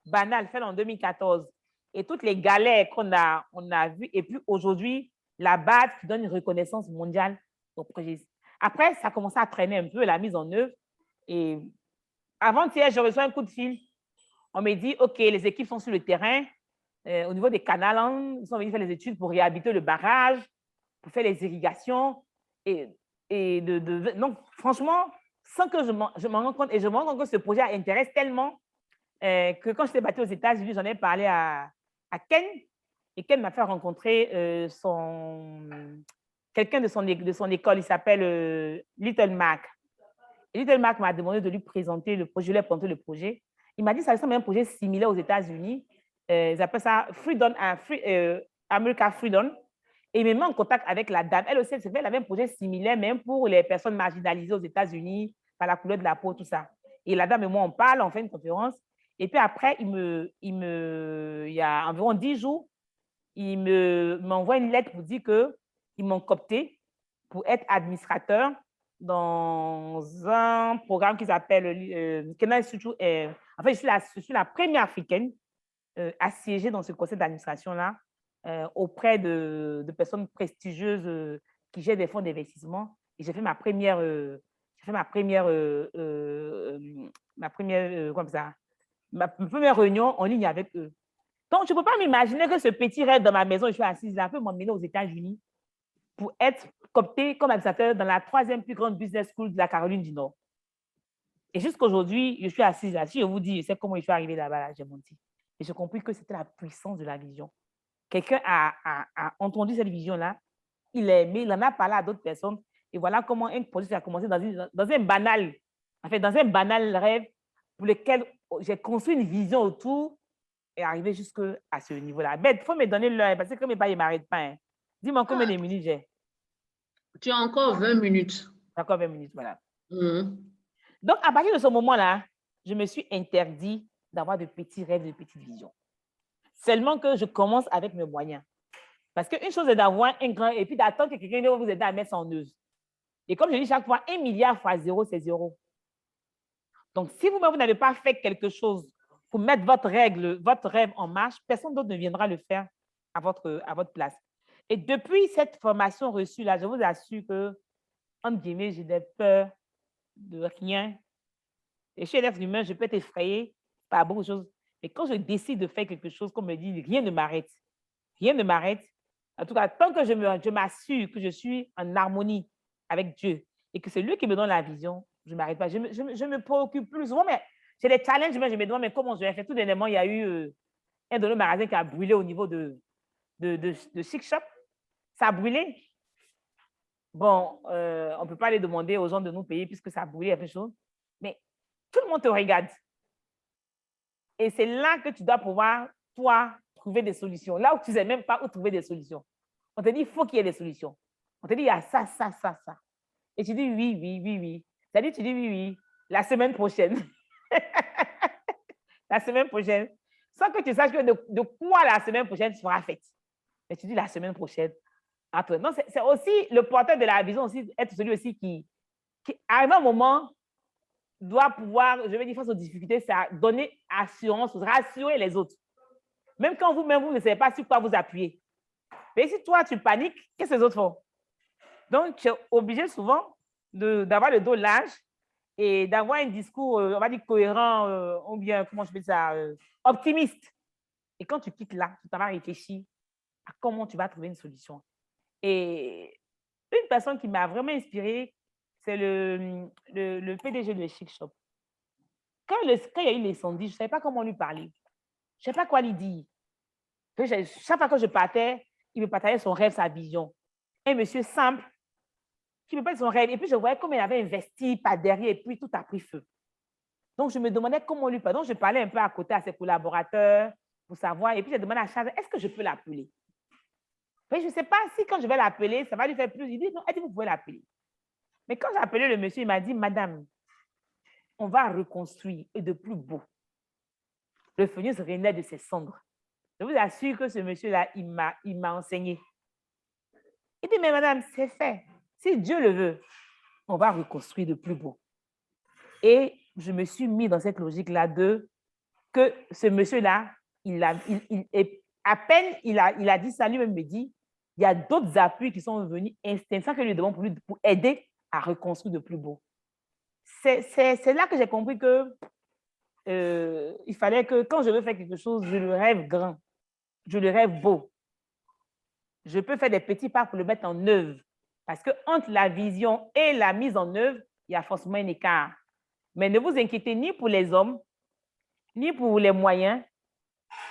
banal, fait en 2014, et toutes les galères on a vues, et puis aujourd'hui, la BAD qui donne une reconnaissance mondiale au projet. Après, ça a commencé à traîner un peu, la mise en œuvre. Et avant-hier, je reçois un coup de fil. On me dit, OK, les équipes sont sur le terrain. Au niveau des canals, ils sont venus faire les études pour réhabiliter le barrage, pour faire les irrigations. Donc, franchement, sans que je m'en rende compte, et je me rends compte que ce projet intéresse tellement que quand j'étais battue aux États-Unis, j'en ai parlé à Ken, et Ken m'a fait rencontrer quelqu'un de son école, il s'appelle Little Mac. Et Little Mac m'a demandé de lui présenter le projet, je lui ai présenté le projet. Il m'a dit que ça ressemble à un projet similaire aux États-Unis. Ils appellent ça America Freedom. Et il me met en contact avec la dame. Elle aussi, elle avait un projet similaire, même pour les personnes marginalisées aux États-Unis, par la couleur de la peau, tout ça. Et la dame et moi, on parle, on fait une conférence. Et puis après, il y a environ 10 jours, il m'envoie une lettre pour dire qu'ils m'ont coopté pour être administrateur dans un programme qui s'appelle Kenya Institute. En fait, je suis la première africaine assiégée dans ce conseil d'administration-là auprès de personnes prestigieuses qui gèrent des fonds d'investissement. Et j'ai fait ma première, ma première réunion en ligne avec eux. Donc, je ne peux pas m'imaginer que ce petit rêve dans ma maison, je suis assise là, peut m'emmener aux États-Unis pour être coopté comme administrateur dans la 3e plus grande business school de la Caroline du Nord. Et jusqu'aujourd'hui, je suis assise là. Si je vous dis, je sais comment je suis arrivée là-bas, là, j'ai menti. Et j'ai compris que c'était la puissance de la vision. Quelqu'un a entendu cette vision-là, il l'a aimé, il en a parlé à d'autres personnes. Et voilà comment un projet a commencé dans un banal rêve pour lequel j'ai construit une vision autour et arrivé jusqu'à ce niveau-là. Bête, il faut me donner l'heure parce que mes pas, ils ne m'arrêtent pas. Hein. Dis-moi combien de minutes j'ai. Tu as encore 20 minutes. Encore 20 minutes, voilà. Donc, à partir de ce moment-là, je me suis interdit d'avoir de petits rêves, de petites visions. Seulement que je commence avec mes moyens. Parce qu'une chose est d'avoir un grand et puis d'attendre que quelqu'un vienne vous aider à mettre ça en œuvre. Et comme je dis chaque fois, 1 milliard fois 0, c'est 0. Donc, si vous-même, vous n'avez pas fait quelque chose pour mettre votre rêve en marche, personne d'autre ne viendra le faire à votre place. Et depuis cette formation reçue-là, je vous assure que, entre guillemets, j'ai des peurs de rien. Et chez l'être humain, je peux être effrayée par beaucoup de choses. Mais quand je décide de faire quelque chose, comme me dit, rien ne m'arrête. Rien ne m'arrête. En tout cas, tant que je m'assure que je suis en harmonie avec Dieu et que c'est lui qui me donne la vision, je ne m'arrête pas. Je me préoccupe plus souvent, mais j'ai des challenges, mais je me demande, mais comment je vais faire? Tout dernièrement, il y a eu un de nos magasins qui a brûlé au niveau de Chic Shop. Ça a brûlé. Bon, on ne peut pas aller demander aux gens de nous payer puisque ça a brûlé, quelque chose. Mais tout le monde te regarde. Et c'est là que tu dois pouvoir, toi, trouver des solutions. Là où tu ne sais même pas où trouver des solutions. On te dit, il faut qu'il y ait des solutions. On te dit, il y a ça, ça, ça, ça. Et tu dis, oui, oui, oui, oui. C'est-à-dire, tu dis, oui, oui, la semaine prochaine. La semaine prochaine. Sans que tu saches que de quoi la semaine prochaine sera faite. Mais tu dis, la semaine prochaine. Donc, c'est aussi le porteur de la vision, aussi, être celui aussi qui à un moment, doit pouvoir, je vais dire, face aux difficultés, c'est donner assurance, rassurer les autres. Même quand vous-même, vous ne savez pas sur quoi vous appuyer. Mais si toi, tu paniques, qu'est-ce que les autres font? Donc, tu es obligé souvent d'avoir le dos large et d'avoir un discours, on va dire, cohérent, ou bien, comment je peux dire ça, optimiste. Et quand tu quittes là, tu t'en vas réfléchir à comment tu vas trouver une solution. Et une personne qui m'a vraiment inspirée, c'est le PDG de Chic Shop. Quand il y a eu l'incendie, je ne savais pas comment lui parler. Je ne savais pas quoi lui dire. Chaque fois que je partais, il me partageait son rêve, sa vision. Un monsieur simple qui me parle de son rêve. Et puis, je voyais comme il avait investi par derrière et puis tout a pris feu. Donc, je me demandais comment lui parler. Donc, je parlais un peu à côté à ses collaborateurs pour savoir. Et puis, j'ai demandé à Charles, est-ce que je peux l'appeler? Mais je ne sais pas si quand je vais l'appeler, ça va lui faire plus. Il dit, non, elle dit, vous pouvez l'appeler. Mais quand j'ai appelé le monsieur, il m'a dit, madame, on va reconstruire et de plus beau. Le phénix renaît de ses cendres. Je vous assure que ce monsieur-là, il m'a enseigné. Il dit, mais madame, c'est fait. Si Dieu le veut, on va reconstruire de plus beau. Et je me suis mis dans cette logique-là que ce monsieur-là, à peine il a dit ça, lui-même me dit, il y a d'autres appuis qui sont venus instantanément que lui demande pour aider à reconstruire de plus beau. C'est là que j'ai compris que il fallait que quand je veux faire quelque chose, je le rêve grand, je le rêve beau. Je peux faire des petits pas pour le mettre en œuvre. Parce que entre la vision et la mise en œuvre, il y a forcément un écart. Mais ne vous inquiétez ni pour les hommes, ni pour les moyens,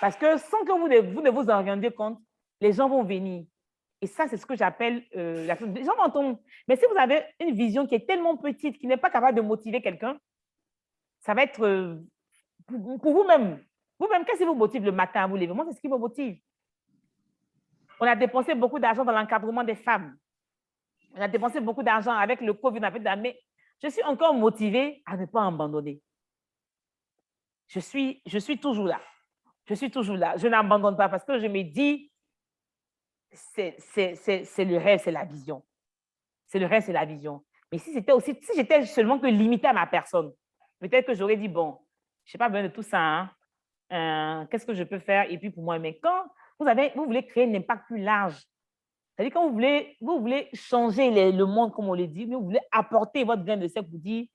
parce que sans que vous ne vous en rendiez compte, les gens vont venir. Et ça, c'est ce que j'appelle les gens m'entendent. Mais si vous avez une vision qui est tellement petite, qui n'est pas capable de motiver quelqu'un, ça va être pour vous-même. Vous-même, qu'est-ce qui vous motive le matin à vous lever? Moi, c'est ce qui me motive. On a dépensé beaucoup d'argent dans l'encadrement des femmes. On a dépensé beaucoup d'argent avec le Covid, mais je suis encore motivée à ne pas abandonner. Je suis toujours là. Je suis toujours là. Je n'abandonne pas parce que je me dis, c'est le rêve, c'est la vision. C'est le rêve, c'est la vision. Mais si j'étais seulement que limitée à ma personne, peut-être que j'aurais dit, bon, je n'ai pas besoin de tout ça. Hein. Qu'est-ce que je peux faire? Et puis pour moi, mais quand vous voulez créer un impact plus large, c'est-à-dire quand vous voulez changer le monde, comme on le dit, mais vous voulez apporter votre grain de sel pour dire,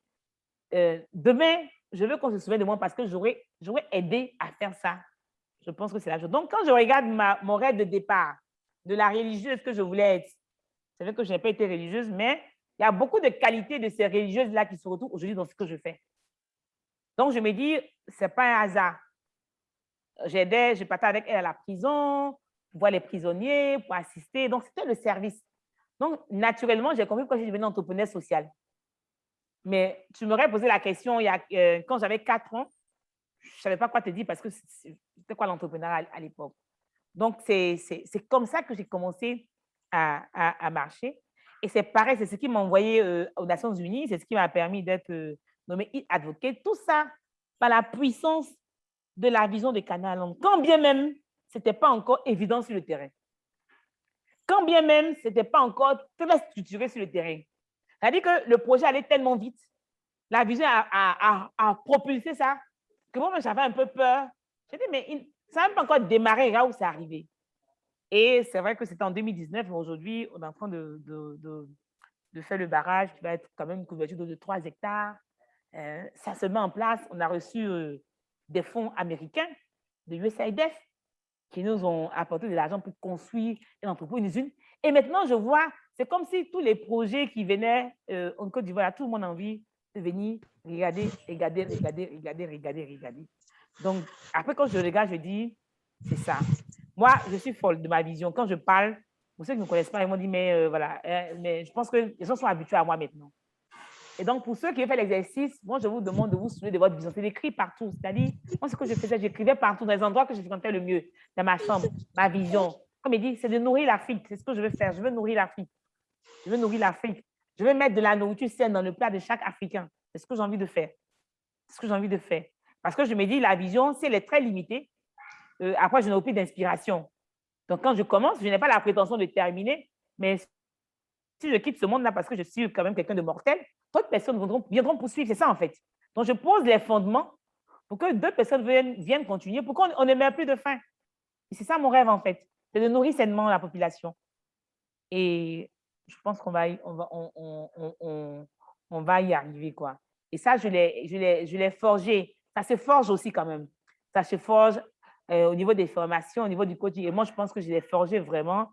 demain, je veux qu'on se souvienne de moi parce que j'aurais aidé à faire ça. Je pense que c'est la chose. Donc, quand je regarde mon rêve de départ, de la religieuse que je voulais être, c'est vrai que je n'ai pas été religieuse, mais il y a beaucoup de qualités de ces religieuses-là qui se retrouvent aujourd'hui dans ce que je fais. Donc, je me dis, ce n'est pas un hasard. Je partais avec elle à la prison, pour voir les prisonniers, pour assister. Donc, c'était le service. Donc, naturellement, j'ai compris que je suis devenue entrepreneur social. Mais tu m'aurais posé la question quand j'avais 4 ans, je ne savais pas quoi te dire parce que c'était quoi l'entrepreneuriat à l'époque. Donc, c'est comme ça que j'ai commencé à marcher. Et c'est pareil, c'est ce qui m'a envoyé aux Nations Unies, c'est ce qui m'a permis d'être nommé advocate. Tout ça par la puissance de la vision de Canal. Quand bien même, ce n'était pas encore évident sur le terrain. Quand bien même, ce n'était pas encore très structuré sur le terrain. C'est-à-dire que le projet allait tellement vite, la vision a propulsé ça, que moi, j'avais un peu peur. J'ai dit, mais ça n'a même pas encore démarré là où c'est arrivé. Et c'est vrai que c'était en 2019, mais aujourd'hui, on est en train de faire le barrage qui va être quand même une couverture de 3 hectares. Ça se met en place. On a reçu des fonds américains de USAID qui nous ont apporté de l'argent pour construire une entreprise, une usine. Et maintenant, je vois, c'est comme si tous les projets qui venaient en Côte d'Ivoire, tout le monde a envie de venir regarder. Donc, après, quand je regarde, je dis, c'est ça. Moi, je suis folle de ma vision. Quand je parle, pour ceux qui ne me connaissent pas, ils m'ont dit, mais voilà, mais je pense que les gens sont habitués à moi maintenant. Et donc, pour ceux qui veulent faire l'exercice, moi, je vous demande de vous souvenir de votre vision. C'est d'écrire partout. C'est-à-dire, moi, ce que je faisais, j'écrivais partout, dans les endroits que je fréquentais le mieux, dans ma chambre, ma vision. Comme il dit, c'est de nourrir l'Afrique. C'est ce que je veux faire. Je veux nourrir l'Afrique. Je veux nourrir l'Afrique. Je veux mettre de la nourriture saine dans le plat de chaque Africain. C'est ce que j'ai envie de faire. C'est ce que j'ai envie de faire. Parce que je me dis, la vision, si elle est très limitée, après, je n'ai plus d'inspiration. Donc, quand je commence, je n'ai pas la prétention de terminer, mais si je quitte ce monde-là parce que je suis quand même quelqu'un de mortel, d'autres personnes viendront poursuivre. C'est ça, en fait. Donc, je pose les fondements pour que d'autres personnes viennent continuer, pour qu'on ne meure plus de faim. Et c'est ça mon rêve, en fait. C'est de nourrir sainement la population. Et je pense qu'on va, on va y arriver, quoi. Et ça, je l'ai forgé. Ça se forge aussi, quand même. Ça se forge au niveau des formations, au niveau du coaching. Et moi, je pense que je l'ai forgé vraiment.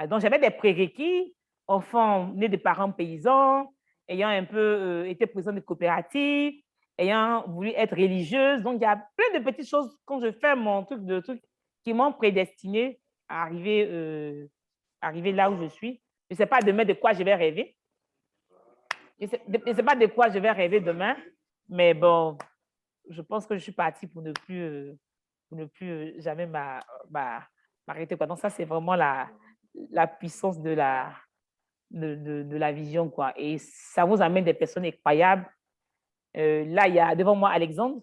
Donc, j'avais des prérequis, enfant né de parents paysans, ayant un peu été président de coopérative, ayant voulu être religieuse. Donc, il y a plein de petites choses quand je fais mon truc de trucs qui m'ont prédestiné à arriver là où je suis. Je ne sais pas demain de quoi je vais rêver. Je ne sais pas de quoi je vais rêver demain, mais bon, je pense que je suis partie pour ne plus jamais m'arrêter. Donc, ça, c'est vraiment la puissance de la vision, quoi. Et ça vous amène des personnes incroyables. Là, il y a devant moi Alexandre,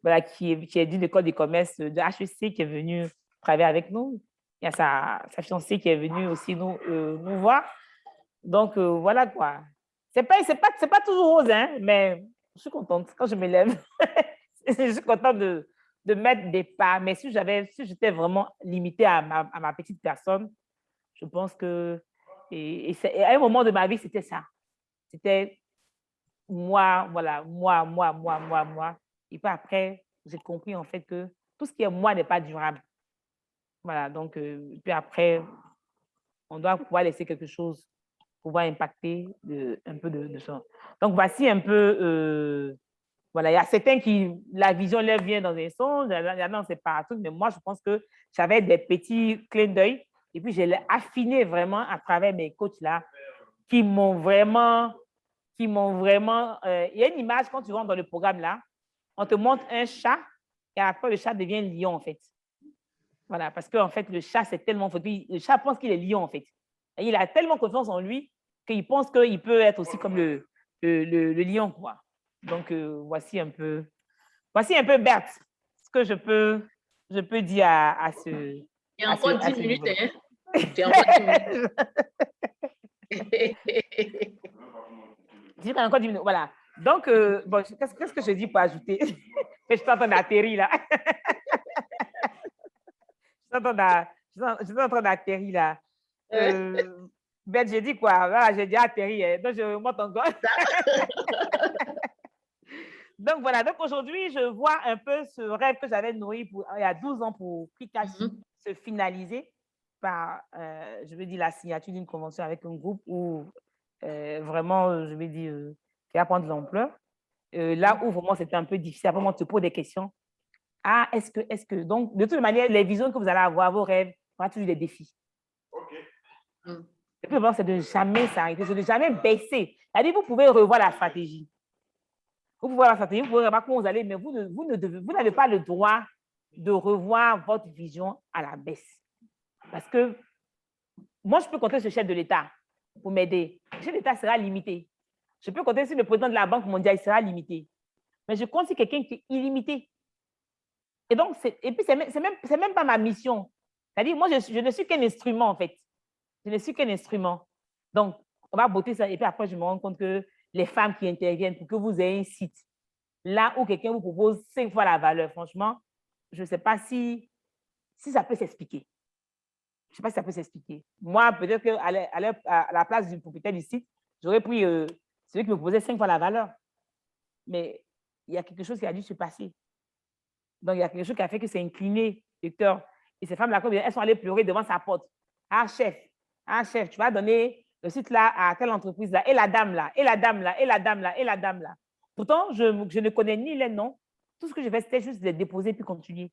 voilà, qui est d'une école de commerce de HEC, qui est venu travailler avec nous. Il y a sa fiancée qui est venue aussi nous voir. Donc, voilà, quoi. C'est pas toujours rose, hein, mais je suis contente quand je me lève. Je suis contente de mettre des pas. Mais si j'étais vraiment limitée à ma petite personne, je pense que et à un moment de ma vie, c'était ça. C'était moi, voilà, moi. Et puis après, j'ai compris en fait que tout ce qui est moi n'est pas durable. Voilà, donc, puis après, on doit pouvoir laisser quelque chose, pouvoir impacter un peu de ça. Donc, voici un peu, voilà, il y a certains qui, la vision leur vient dans un sens, il y en a, c'est partout, mais moi, je pense que j'avais des petits clins d'œil et puis je l'ai affiné vraiment à travers mes coachs là, qui m'ont vraiment, il y a une image quand tu rentres dans le programme là, on te montre un chat et après le chat devient lion en fait. Voilà, parce qu'en fait, le chat, c'est tellement fort. Le chat pense qu'il est lion en fait. Et il a tellement confiance en lui qu'il pense qu'il peut être aussi comme le lion, quoi. Donc, voici un peu Berthe, ce que je peux dire à ce. Il y a encore 10 minutes, hein? Il y a encore 10 minutes. Dis encore 10 minutes, voilà. Donc, bon, qu'est-ce que je dis pour ajouter? Je suis en train d'atterrir là. Je suis en train d'atterrir là. Ben, j'ai dit quoi? Là, j'ai déjà atterri. Donc, je monte encore. Donc, voilà. Donc, aujourd'hui, je vois un peu ce rêve que j'avais nourri il y a 12 ans pour Pikachu se finaliser par, je veux dire, la signature d'une convention avec un groupe où vraiment, je veux dire, qui va prendre de l'ampleur. Là où vraiment c'était un peu difficile, après, on te pose des questions. Ah, est-ce que. Donc, de toute manière, les visions que vous allez avoir, vos rêves, il y aura toujours des défis. OK. Le plus important, c'est de ne jamais s'arrêter, c'est de ne jamais baisser. C'est-à-dire, vous pouvez revoir la stratégie. Vous pouvez voir la stratégie, vous pouvez revoir comment vous allez, mais vous n'avez pas le droit de revoir votre vision à la baisse. Parce que moi, je peux compter sur le chef de l'État pour m'aider. Le chef de l'État sera limité. Je peux compter sur le président de la Banque mondiale, il sera limité. Mais je compte sur quelqu'un qui est illimité. Et donc, et puis, c'est même pas ma mission. C'est-à-dire, moi, je ne suis qu'un instrument, en fait. Je ne suis qu'un instrument. Donc, on va botter ça. Et puis après, je me rends compte que les femmes qui interviennent pour que vous ayez un site, là où quelqu'un vous propose 5 fois la valeur, franchement, je ne sais pas si ça peut s'expliquer. Je ne sais pas si ça peut s'expliquer. Moi, peut-être qu'à la place du propriétaire du site, j'aurais pris celui qui me proposait 5 fois la valeur. Mais il y a quelque chose qui a dû se passer. Donc, il y a quelque chose qui a fait que c'est incliné, lecteur. Et ces femmes-là, elles sont allées pleurer devant sa porte. Ah, chef, tu vas donner le site là à telle entreprise là, et la dame là, et la dame là, et la dame là, et la dame là. Pourtant, je ne connais ni les noms. Tout ce que je fais, c'était juste les déposer puis continuer.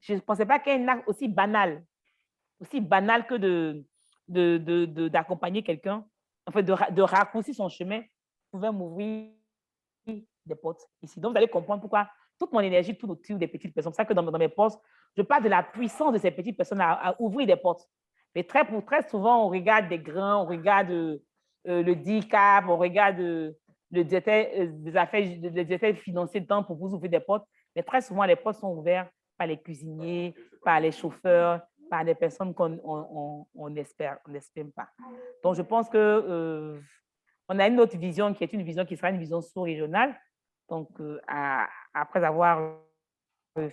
Je ne pensais pas qu'il y ait un acte aussi banal que d'accompagner quelqu'un, en fait, de raccourcir son chemin, pouvait m'ouvrir des portes ici. Donc, vous allez comprendre pourquoi toute mon énergie tourne autour des petites personnes. C'est ça que dans mes postes, je parle de la puissance de ces petites personnes à ouvrir des portes. Mais très souvent, on regarde des grands, on regarde le DICAP, on regarde le directeur financier de temps pour vous ouvrir des portes. Mais très souvent, les portes sont ouvertes par les cuisiniers, par les chauffeurs, par des personnes qu'on n'espère pas. Donc, je pense que on a une autre vision qui est une vision qui sera une vision sous-régionale. Donc, après avoir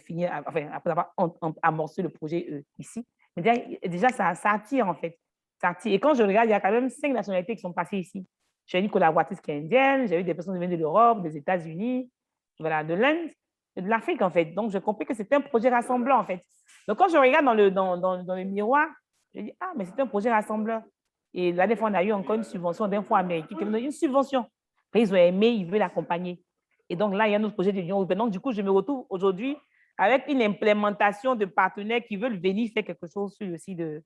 fini, après avoir amorcé le projet ici, déjà ça attire en fait. Ça attire. Et quand je regarde, il y a quand même 5 nationalités qui sont passées ici. J'ai une collaboratrice qui est indienne, j'ai eu des personnes qui viennent de l'Europe, des États-Unis, voilà, de l'Inde et de l'Afrique en fait. Donc, j'ai compris que c'était un projet rassemblant en fait. Donc, quand je regarde dans le miroir, je dis, ah, mais c'est un projet rassembleur. Et l'année fois, on a eu encore une subvention d'un fonds américain qui nous donne une subvention. Après, ils ont aimé, ils veulent l'accompagner. Et donc là, il y a un autre projet de l'Union européenne. Donc, du coup, je me retrouve aujourd'hui avec une implémentation de partenaires qui veulent venir faire quelque chose sur le site de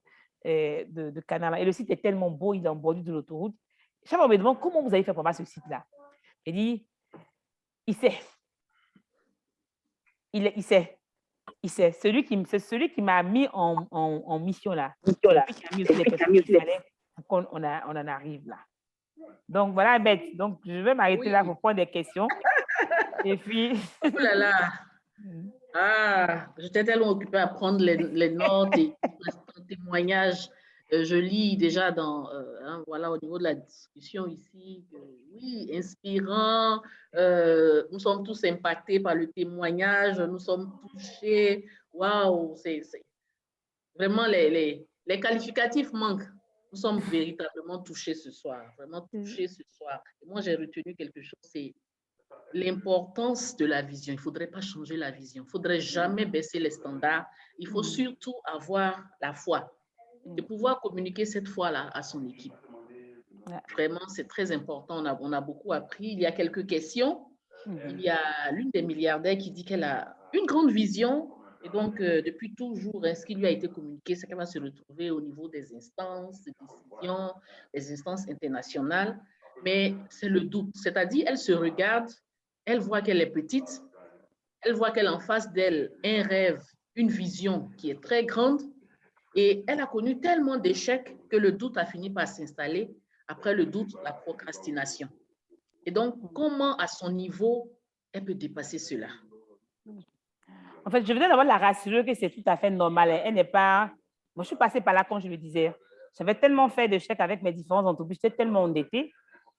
Canal. Et le site est tellement beau, il est en bordure de l'autoroute. Chaque fois, on me demande comment vous avez fait pour avoir ce site-là. Je dis, il sait. Il sait. C'est celui qui m'a mis en mission là. Et puis qui a mis aussi les personnes qu'il fallait pour qu'on en arrive là. Donc voilà, Beth. Donc je vais m'arrêter là pour prendre des questions. Et puis. Oh là là. Ah, j'étais tellement occupée à prendre les notes et ton témoignage. Je lis déjà voilà, au niveau de la discussion ici, oui, inspirant. Nous sommes tous impactés par le témoignage, nous sommes touchés. Waouh, c'est vraiment les qualificatifs manquent. Nous sommes véritablement touchés ce soir, vraiment touchés ce soir. Et moi, j'ai retenu quelque chose, c'est l'importance de la vision. Il ne faudrait pas changer la vision. Il ne faudrait jamais baisser les standards. Il faut surtout avoir la foi, de pouvoir communiquer cette foi-là à son équipe. Vraiment, c'est très important. On a beaucoup appris. Il y a quelques questions. Il y a l'une des milliardaires qui dit qu'elle a une grande vision. Et donc, depuis toujours, ce qui lui a été communiqué, c'est qu'elle va se retrouver au niveau des instances de décision, des instances internationales. Mais c'est le doute. C'est-à-dire, elle se regarde, elle voit qu'elle est petite, elle voit qu'elle a en face d'elle un rêve, une vision qui est très grande. Et elle a connu tellement d'échecs que le doute a fini par s'installer. Après le doute, la procrastination. Et donc, comment, à son niveau, elle peut dépasser cela? En fait, je venais d'abord la rassurer que c'est tout à fait normal. Elle n'est pas... Moi, je suis passée par là, comme je le disais. J'avais tellement fait d'échecs avec mes différentes entreprises, j'étais tellement endettée.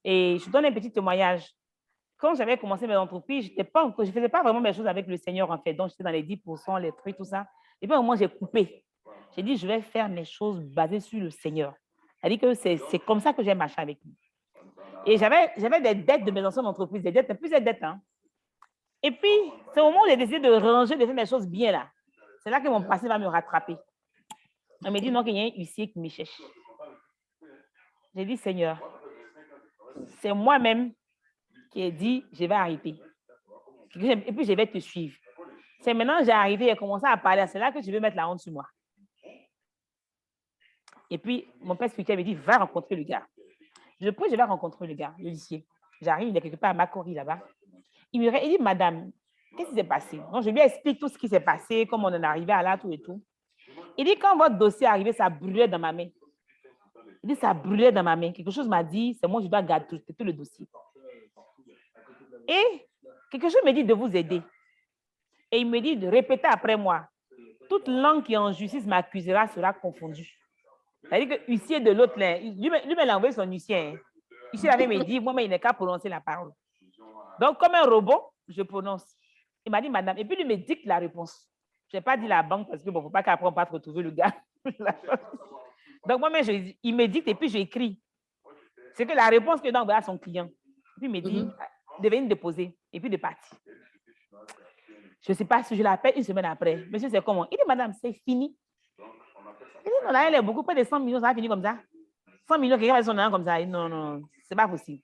Et je donne un petit témoignage. Quand j'avais commencé mes entreprises, je ne faisais pas vraiment mes choses avec le Seigneur, en fait. Donc, j'étais dans les 10%, les trucs, tout ça. Et puis, au moment, j'ai coupé. J'ai dit, je vais faire mes choses basées sur le Seigneur. C'est-à-dire que c'est comme ça que j'ai marché avec lui. Et j'avais des dettes de mes anciennes entreprises, des dettes, plusieurs dettes. Hein. Et puis, c'est au moment où j'ai décidé de ranger, de faire mes choses bien là. C'est là que mon passé va me rattraper. On me dit non, qu'il y a un huissier qui me cherche. J'ai dit, Seigneur, c'est moi-même qui ai dit, je vais arrêter. Et puis, je vais te suivre. C'est maintenant que j'ai arrivé et commencé à parler. C'est là que je vais mettre la honte sur moi. Et puis, mon père spirituel me dit, va rencontrer le gars. Je vais rencontrer le gars, le lycée. J'arrive, il est quelque part à Macquarie là-bas. Il dit, madame, qu'est-ce qui s'est passé? Donc, je lui explique tout ce qui s'est passé, comment on en est arrivé à là, tout et tout. Il dit, quand votre dossier est arrivé, ça brûlait dans ma main. Il dit, ça brûlait dans ma main. Quelque chose m'a dit, c'est moi, je dois garder tout le dossier. Et quelque chose me dit de vous aider. Et il me dit de répéter après moi. Toute langue qui en justice m'accusera sera confondue. C'est-à-dire que huissier de l'autre, lui-même, il a envoyé son huissier. Hein. Huissier avait me dit, moi, il n'est qu'à prononcer la parole. Donc, comme un robot, je prononce. Il m'a dit, madame, et puis il me dicte la réponse. Je n'ai pas dit la banque parce que bon, il ne faut pas qu'après on parte retrouver le gars. Donc, moi-même, il me dicte et puis j'écris. C'est que la réponse que je dois envoyer à son client. Puis il me dit, de venir déposer et puis de partir. Je ne sais pas si je l'appelle une semaine après. Monsieur, c'est comment? Il dit, madame, c'est fini. Il dit, non, là, elle est beaucoup, près de 100 millions, ça va finir comme ça. 100 millions, quelqu'un va son nom comme ça. Il dit, non, non, c'est pas possible.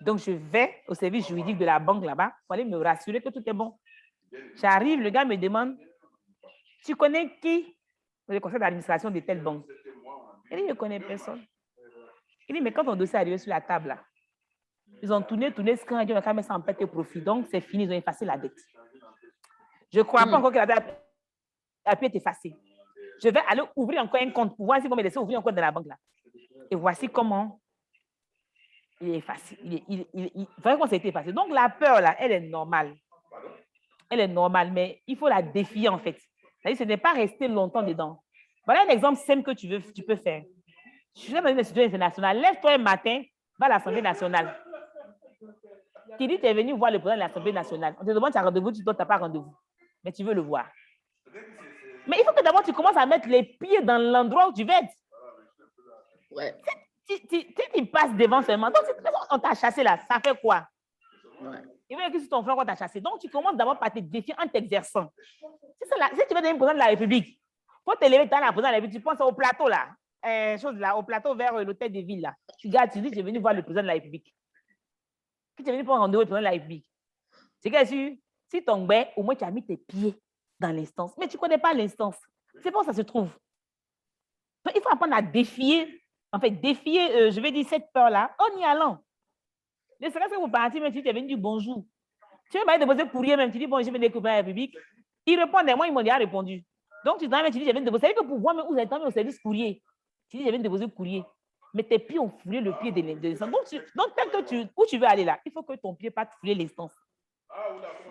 Donc, je vais au service juridique de la banque là-bas pour aller me rassurer que tout est bon. J'arrive, le gars me demande, tu connais qui? Le conseil d'administration de telle banque. Il dit, je ne connais personne. Il dit, mais quand ton dossier est arrivé sur la table, là, ils ont tourné, ce qu'on a dit, on a quand même ça en perte et profit. Donc, c'est fini, ils ont effacé la dette. Je ne crois pas encore que la dette a pu être effacée. Je vais aller ouvrir encore un compte pour voir si vous me laissez ouvrir un compte de la banque là. Et voici comment il est effacé. Vraiment, ça a été effacé. Donc, la peur là, elle est normale. Elle est normale, mais il faut la défier en fait. C'est-à-dire, ce n'est pas rester longtemps dedans. Voilà un exemple simple que tu peux faire. Je suis dans une institution internationale. Lève-toi un matin, va à l'Assemblée nationale. Tu dis, tu es venu voir le président de l'Assemblée nationale. On te demande tu as rendez-vous, tu n'as pas rendez-vous. Mais tu veux le voir. Mais il faut que d'abord tu commences à mettre les pieds dans l'endroit où tu veux être. Ouais. Tu passes devant seulement. Donc, on t'a chassé là, ça fait quoi? Ouais. Il veut que c'est ton frère qu'on t'a chassé. Donc, tu commences d'abord par te défier en t'exerçant. Si tu veux devenir président de la République, il faut te lever dans la présidence de la République. Tu penses au plateau là, au plateau vers l'hôtel de ville là. Tu gardes, tu dis, je suis venu voir le président de la République. Puis tu es venu pour un rendez-vous avec le président de la République. C'est que si ton bain, au moins tu as mis tes pieds dans l'instance. Mais tu ne connais pas l'instance. C'est pour ça que ça se trouve. Donc, il faut apprendre à défier, je vais dire, cette peur-là en y allant. Ne serait-ce que vous partez, même si tu es venu dire bonjour. Tu veux m'aller déposer courrier, même tu dis, bon, je vais découvrir la République. Ils répondent, moi, ils m'ont déjà répondu. Donc, tu dis, je viens de déposer. C'est-à-dire que pour voir, où vous êtes au service courrier, tu dis, je viens de déposer courrier. Mais tes pieds ont foulé le pied de l'instance. Donc, tel que où tu veux aller là, il faut que ton pied parte fouler l'instance.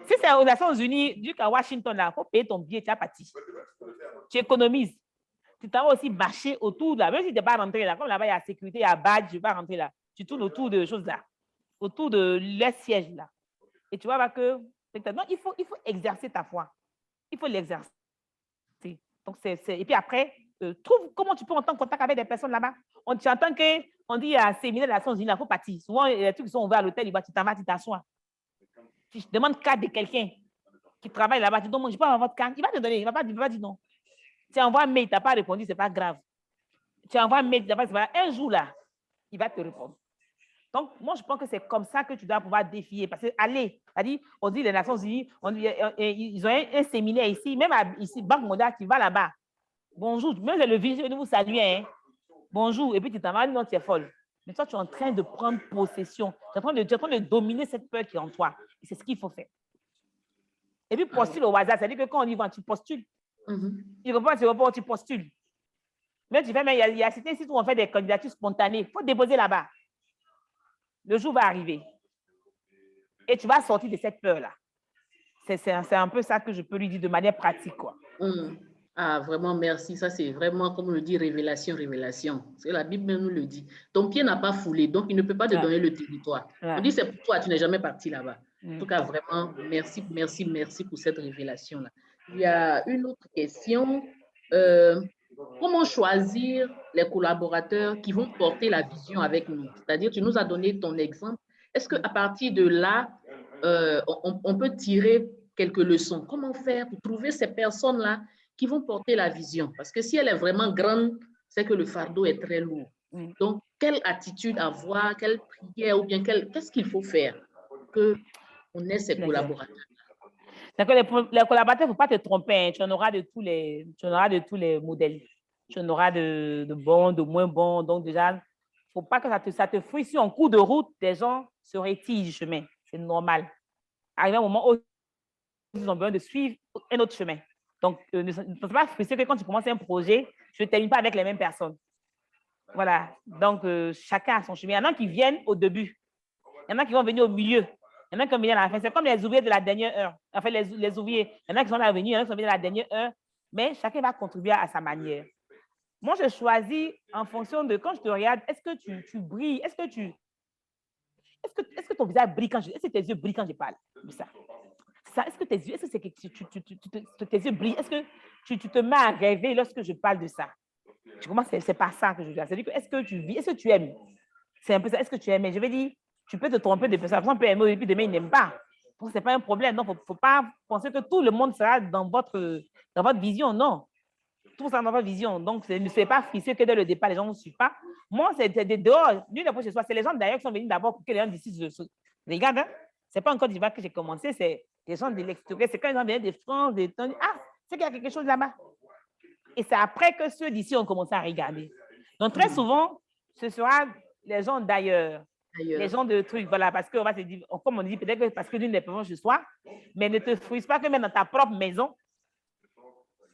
Si c'est aux Nations Unies, du qu'à Washington, là, il faut payer ton billet, tu as parti. Tu économises. Tu t'en vas aussi marcher autour de là. Même si tu n'es pas rentré là, comme là-bas, il y a sécurité, il y a badge, je ne vais pas rentrer là. Tu tournes autour de choses là, autour de les sièges là. Et tu vois que. Donc, il faut exercer ta foi. Il faut l'exercer. Donc, et puis après, trouve comment tu peux entrer en contact avec des personnes là-bas. Tu entends qu'on dit à un séminaire de la Nations Unies, il faut partir. Souvent, les trucs qui sont ouverts à l'hôtel, tu t'en vas, tu t'assois. Tu demandes carte de quelqu'un qui travaille là-bas, tu dis, je peux avoir votre carte. Il va te donner, il ne va pas dire non. Tu envoies un mail, tu n'as pas répondu, ce n'est pas grave. Tu envoies un mail, tu n'as pas répondu. Un jour là, il va te répondre. Donc, moi, je pense que c'est comme ça que tu dois pouvoir défier. Parce que, allez, on dit les Nations Unies, ils ont un séminaire ici, même ici, Banque mondiale, tu vas là-bas. Bonjour, même le vice, vous saluer. Hein. Bonjour, et puis tu t'en vas, non, tu es folle. Mais toi, tu es en train de prendre possession. Tu es en train de dominer cette peur qui est en toi. Et c'est ce qu'il faut faire. Et puis, postule au hasard. C'est-à-dire que quand on y va, tu postules. Tu reprends, tu postules. Mais tu fais, mais il y a certains sites où on fait des candidatures spontanées. Il faut déposer là-bas. Le jour va arriver. Et tu vas sortir de cette peur-là. C'est un peu ça que je peux lui dire de manière pratique, quoi. Ah, vraiment, merci. Ça, c'est vraiment, comme on le dit, révélation, révélation. C'est la Bible nous le dit. Ton pied n'a pas foulé, donc il ne peut pas te donner le territoire. On dit, c'est pour toi, tu n'es jamais parti là-bas. En tout cas, vraiment, merci, merci, merci pour cette révélation-là. Il y a une autre question. Comment choisir les collaborateurs qui vont porter la vision avec nous? C'est-à-dire, tu nous as donné ton exemple. Est-ce qu'à partir de là, on peut tirer quelques leçons? Comment faire pour trouver ces personnes-là qui vont porter la vision? Parce que si elle est vraiment grande, c'est que le fardeau est très lourd. Donc, quelle attitude avoir, quelle prière ou bien qu'est-ce qu'il faut faire pour qu'on ait ces collaborateurs? C'est que les collaborateurs, il ne faut pas te tromper. Hein. Tu en auras de tous les modèles. Tu en auras de bons, de moins bons. Donc, déjà, il ne faut pas que ça te fruit. Si en cours de route, des gens se retirent du chemin. C'est normal. Arrivé un moment où ils ont besoin de suivre un autre chemin. Donc, ne sois pas frustré que quand tu commences un projet, tu ne termines pas avec les mêmes personnes. Voilà. Donc, chacun a son chemin. Il y en a qui viennent au début. Il y en a qui vont venir au milieu. Il y en a qui sont venus à la fin. C'est comme les ouvriers de la dernière heure. Enfin, les ouvriers, il y en a qui sont là venus, il y en a qui sont venus à la dernière heure, mais chacun va contribuer à sa manière. Moi, je choisis en fonction de quand je te regarde, est-ce que tu brilles? Est-ce que ton visage brille est-ce que tes yeux brillent quand je parle de ça? Est-ce que tes yeux, est-ce que tes yeux brillent? Est-ce que tu te mets à rêver lorsque je parle de ça? Tu commences, c'est pas ça que je veux dire. C'est-à-dire que est-ce que tu vis, est-ce que tu aimes? C'est un peu ça. Est-ce que tu aimes? Je vais dire, tu peux te tromper de personne. La personne peut aimer et puis demain, il n'aime pas. Donc, ce n'est pas un problème. Donc, il ne faut pas penser que tout le monde sera dans votre vision. Non. Tout ça dans votre vision. Donc, ne soyez pas frissé que dès le départ, les gens ne suivent pas. Moi, c'est des dehors. Nul n'est pas chez soi. C'est les gens d'ailleurs qui sont venus d'abord pour que les gens d'ici se regardent. Hein? Ce n'est pas encore d'Ivoire que j'ai commencé. C'est les gens de l'extérieur. C'est quand ils gens viennent de France, de temps. Ah, c'est qu'il y a quelque chose là-bas. Et c'est après que ceux d'ici ont commencé à regarder. Donc, très souvent, ce sera les gens d'ailleurs. Les gens de trucs, voilà, parce qu'on va se dire, comme on dit, peut-être que parce que l'une des personnes chez soi, mais ne te frustre pas que même dans ta propre maison.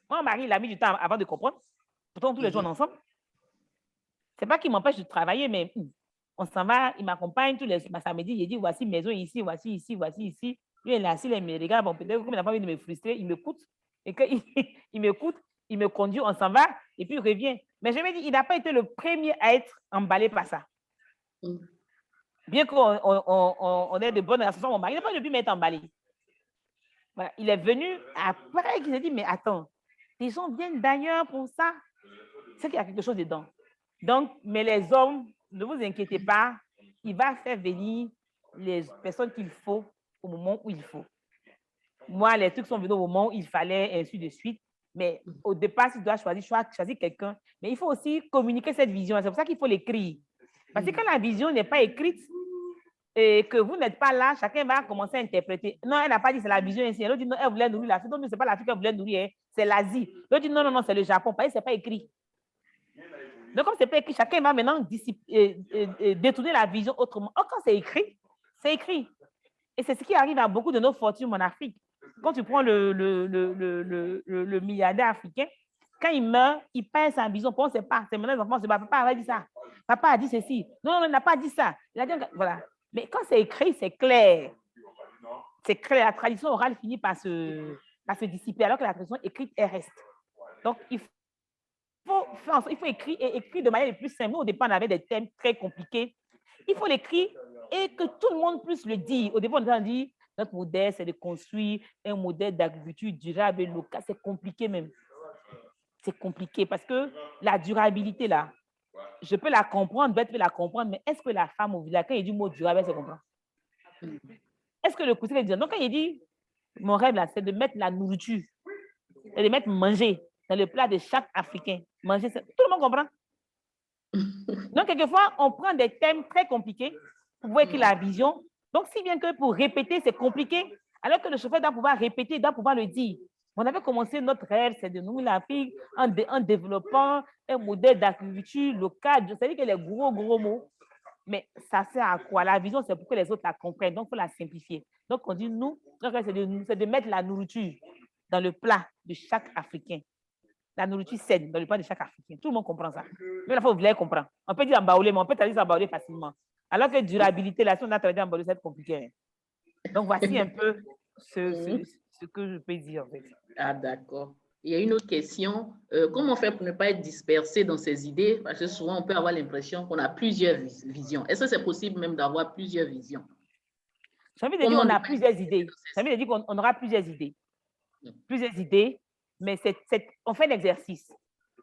Mon mari, il a mis du temps avant de comprendre. Pourtant, tous les jours, on est ensemble. C'est pas qu'il m'empêche de travailler, mais on s'en va, il m'accompagne tous les samedis, il dit, voici maison ici, voici ici, voici ici. Lui, il est assis, il me regarde, bon, peut-être comme il n'a pas envie de me frustrer, il m'écoute. Et qu'il m'écoute, il me conduit, on s'en va, et puis il revient. Mais je me dis, il n'a pas été le premier à être emballé par ça. Bien qu'on ait de bonnes relations, mon mari n'a pas depuis m'être emballé. Voilà. Il est venu après qu'il s'est dit, mais attends, les gens viennent d'ailleurs pour ça. C'est qu'il y a quelque chose dedans. Donc, mais les hommes, ne vous inquiétez pas, il va faire venir les personnes qu'il faut au moment où il faut. Moi, les trucs sont venus au moment où il fallait, et ainsi de suite. Mais au départ, si tu dois choisir quelqu'un, mais il faut aussi communiquer cette vision. C'est pour ça qu'il faut l'écrire. Parce que quand la vision n'est pas écrite et que vous n'êtes pas là, chacun va commencer à interpréter. Non, elle n'a pas dit c'est la vision ici. L'autre dit non, elle voulait nourrir l'Afrique. Non, ce n'est pas l'Afrique qu'elle voulait nourrir, c'est l'Asie. L'autre dit non, c'est le Japon. Parce que ce n'est pas écrit. Donc, comme ce n'est pas écrit, chacun va maintenant détourner la vision autrement. Or, quand c'est écrit, c'est écrit. Et c'est ce qui arrive à beaucoup de nos fortunes en Afrique. Quand tu prends le milliardaire africain, quand il meurt, il perd sa vision. Pour on ne sait pas. C'est maintenant les enfants se battent. Papa a dit ça. Papa a dit ceci. Non, il n'a pas dit ça. Il a dit, voilà. Mais quand c'est écrit, c'est clair. C'est clair. La tradition orale finit par se dissiper, alors que la tradition écrite, elle reste. Donc, il faut écrire et écrire de manière la plus simple. Nous, au départ, on avait des thèmes très compliqués. Il faut l'écrire et que tout le monde puisse le dire. Au départ, on a dit, notre modèle, c'est de construire un modèle d'agriculture durable et local. C'est compliqué même. C'est compliqué parce que la durabilité, là, je peux la comprendre, Beth peut la comprendre, mais est-ce que la femme au village, quand il dit le mot durable, elle se comprend? Est-ce que le cousin dit? Donc, quand il dit, mon rêve, là, c'est de mettre la nourriture, c'est de mettre manger dans le plat de chaque Africain. Manger, tout le monde comprend. Donc, quelquefois, on prend des thèmes très compliqués pour voir qu'il a la vision. Donc, si bien que pour répéter, c'est compliqué, alors que le chauffeur doit pouvoir répéter, doit pouvoir le dire. On avait commencé notre rêve, c'est de nourrir l'Afrique en développant un modèle d'agriculture locale. C'est-à-dire que les gros mots, mais ça sert à quoi? La vision, c'est pour que les autres la comprennent. Donc, il faut la simplifier. Donc, on dit, nous, c'est de mettre la nourriture dans le plat de chaque Africain. La nourriture saine dans le plat de chaque Africain. Tout le monde comprend ça. Mais la fois, vous voulez comprendre. On peut dire en baoulé, mais on peut traduire en baoulé facilement. Alors que durabilité, là, si on a traduit en baoulé, c'est compliqué. Donc, voici un peu ce que je peux dire, en fait. Ah, d'accord. Il y a une autre question. Comment faire pour ne pas être dispersé dans ses idées? Parce que souvent, on peut avoir l'impression qu'on a plusieurs visions. Est-ce que c'est possible même d'avoir plusieurs visions? J'ai envie de dire qu'on a plusieurs idées. J'ai envie de dire qu'on aura plusieurs idées. Plusieurs idées, mais on fait l'exercice.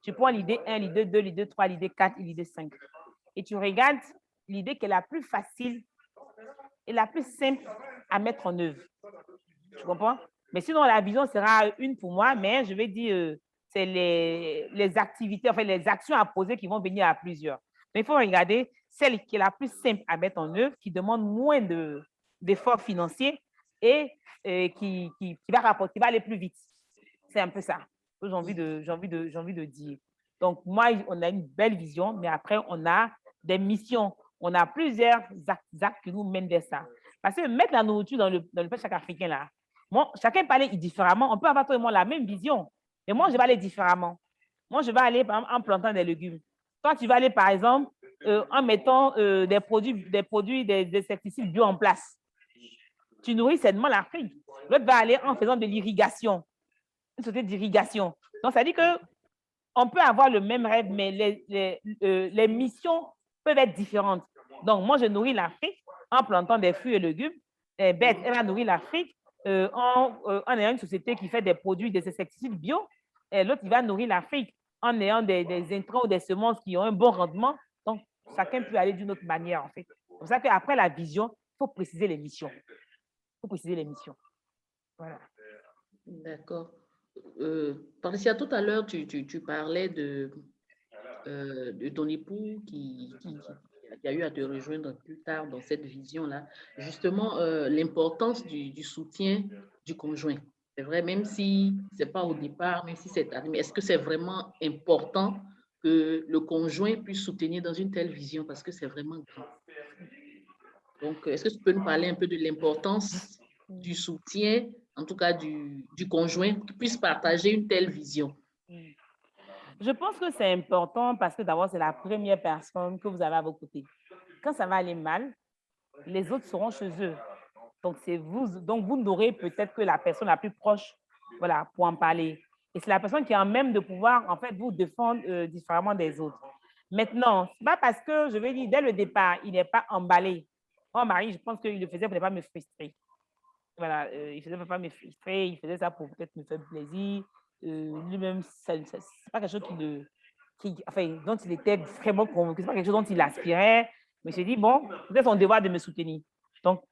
Tu prends l'idée 1, l'idée 2, l'idée 3, l'idée 4 et l'idée 5. Et tu regardes l'idée qui est la plus facile et la plus simple à mettre en œuvre. Tu comprends? Mais sinon, la vision sera une pour moi, mais je vais dire, c'est les activités, enfin les actions à poser qui vont venir à plusieurs. Mais il faut regarder celle qui est la plus simple à mettre en œuvre, qui demande moins d'efforts financiers et qui va rapporter, qui va aller plus vite. C'est un peu ça que j'ai envie de dire. Donc, moi, on a une belle vision, mais après, on a des missions. On a plusieurs actes qui nous mènent vers ça. Parce que mettre la nourriture dans le plat chaque Africain, là, moi, chacun peut aller différemment. On peut avoir toi et moi la même vision, mais moi, je vais aller différemment. Moi, je vais aller, par exemple, en plantant des légumes. Toi, tu vas aller, par exemple, en mettant des insecticides bio en place. tu nourris sainement l'Afrique. L'autre va aller en faisant de l'irrigation, une société d'irrigation. Donc, ça dit qu'on peut avoir le même rêve, mais les missions peuvent être différentes. Donc, moi, je nourris l'Afrique en plantant des fruits et légumes. Beth, elle va nourrir l'Afrique en ayant une société qui fait des produits, des insecticides bio. Et l'autre, il va nourrir l'Afrique en ayant des intrants ou des semences qui ont un bon rendement. Donc, chacun peut aller d'une autre manière, en fait. C'est pour ça qu'après la vision, il faut préciser les missions. Il faut préciser les missions. Voilà. D'accord. Patricia, tout à l'heure, tu parlais de ton époux qui a eu à te rejoindre plus tard dans cette vision-là. Justement, l'importance du soutien du conjoint. C'est vrai, même si ce n'est pas au départ, même si c'est mais est-ce que c'est vraiment important que le conjoint puisse soutenir dans une telle vision parce que c'est vraiment grand. Donc, est-ce que tu peux nous parler un peu de l'importance du soutien, en tout cas du conjoint, qui puisse partager une telle vision? Je pense que c'est important parce que d'abord, c'est la première personne que vous avez à vos côtés. Quand ça va aller mal, les autres seront chez eux. Donc, c'est vous. Donc, vous n'aurez peut-être que la personne la plus proche, voilà, pour en parler. Et c'est la personne qui a même de pouvoir, en fait, vous défendre différemment des autres. Maintenant, ce n'est pas parce que, je vais dire, dès le départ, il n'est pas emballé. Oh, Marie, je pense qu'il le faisait pour ne pas me frustrer. Voilà, il ne faisait pas me frustrer, il faisait ça pour peut-être me faire plaisir. Lui-même, ce n'est pas quelque chose dont il était vraiment convaincu, ce n'est pas quelque chose dont il aspirait. Mais je me suis dit, bon, c'est son devoir de me soutenir. Donc,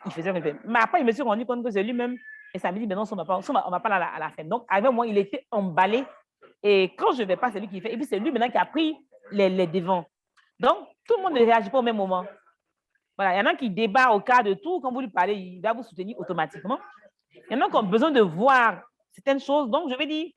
il faisait ce qu'il fait. Mais après, je me suis rendu compte que c'est lui-même. Et ça me dit, mais non, on ne va pas à la fin. Donc, avec moi, il était emballé. Et quand je ne vais pas, c'est lui qui fait. Et puis, c'est lui maintenant qui a pris les devants. Donc, tout le monde ne réagit pas au même moment. Voilà, il y en a qui débattent au cas de tout. Quand vous lui parlez, il va vous soutenir automatiquement. Il y en a qui ont besoin de voir certaines choses. Donc, je vais dire,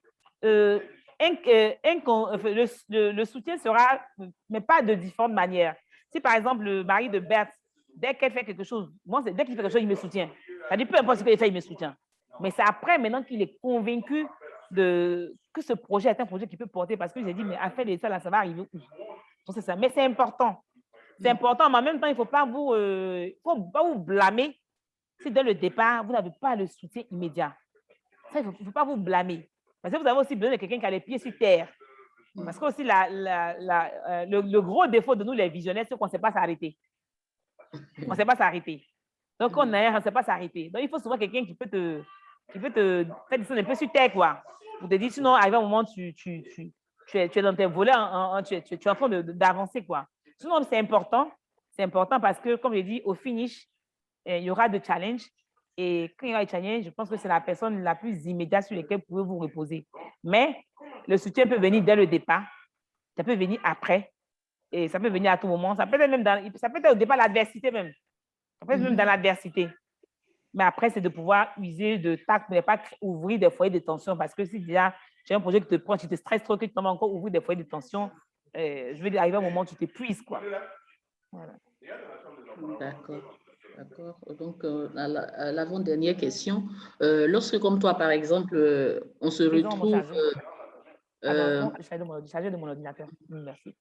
le soutien sera, mais pas de différentes manières. Si, par exemple, le mari de Berthe, dès qu'elle fait quelque chose, moi, dès qu'il fait quelque chose, il me soutient. Ça dit, peu importe ce qu'il fait, il me soutient. Mais c'est après, maintenant qu'il est convaincu que ce projet est un projet qui peut porter, parce que j'ai dit, mais à faire ça, là, ça va arriver où? Donc, c'est ça. Mais c'est important. C'est important, mais en même temps, il ne faut pas vous blâmer si dès le départ, vous n'avez pas le soutien immédiat. Ça, il ne faut pas vous blâmer. Parce que vous avez aussi besoin de quelqu'un qui a les pieds sur terre. Parce que aussi, le gros défaut de nous, les visionnaires, c'est qu'on ne sait pas s'arrêter. On ne sait pas s'arrêter. Donc, on ne sait pas s'arrêter. Donc, il faut souvent quelqu'un qui peut te faire descendre un peu sur terre, quoi. Pour te dire, sinon, arrivé un moment, tu es dans tes volets, tu es en train d'avancer, quoi. Sinon, c'est important. C'est important parce que, comme je dis, au finish, il y aura des challenges. Et quand il y aura des challenges, je pense que c'est la personne la plus immédiate sur laquelle vous pouvez vous reposer. Mais le soutien peut venir dès le départ. Ça peut venir après. Et ça peut venir à tout moment. Ça peut être même ça peut être au départ l'adversité même. Ça peut être même dans l'adversité. Mais après, c'est de pouvoir user de tact pour ne pas ouvrir des foyers de tension. Parce que si déjà, j'ai un projet qui te prend, tu te stresses trop, que tu tombes encore ouvrir des foyers de tension, je veux dire, arriver à un moment où tu t'épuises, quoi. Voilà. D'accord. D'accord. Donc, à l'avant-dernière question, lorsque, comme toi, par exemple, on se retrouve... chargé de mon ordinateur. Merci.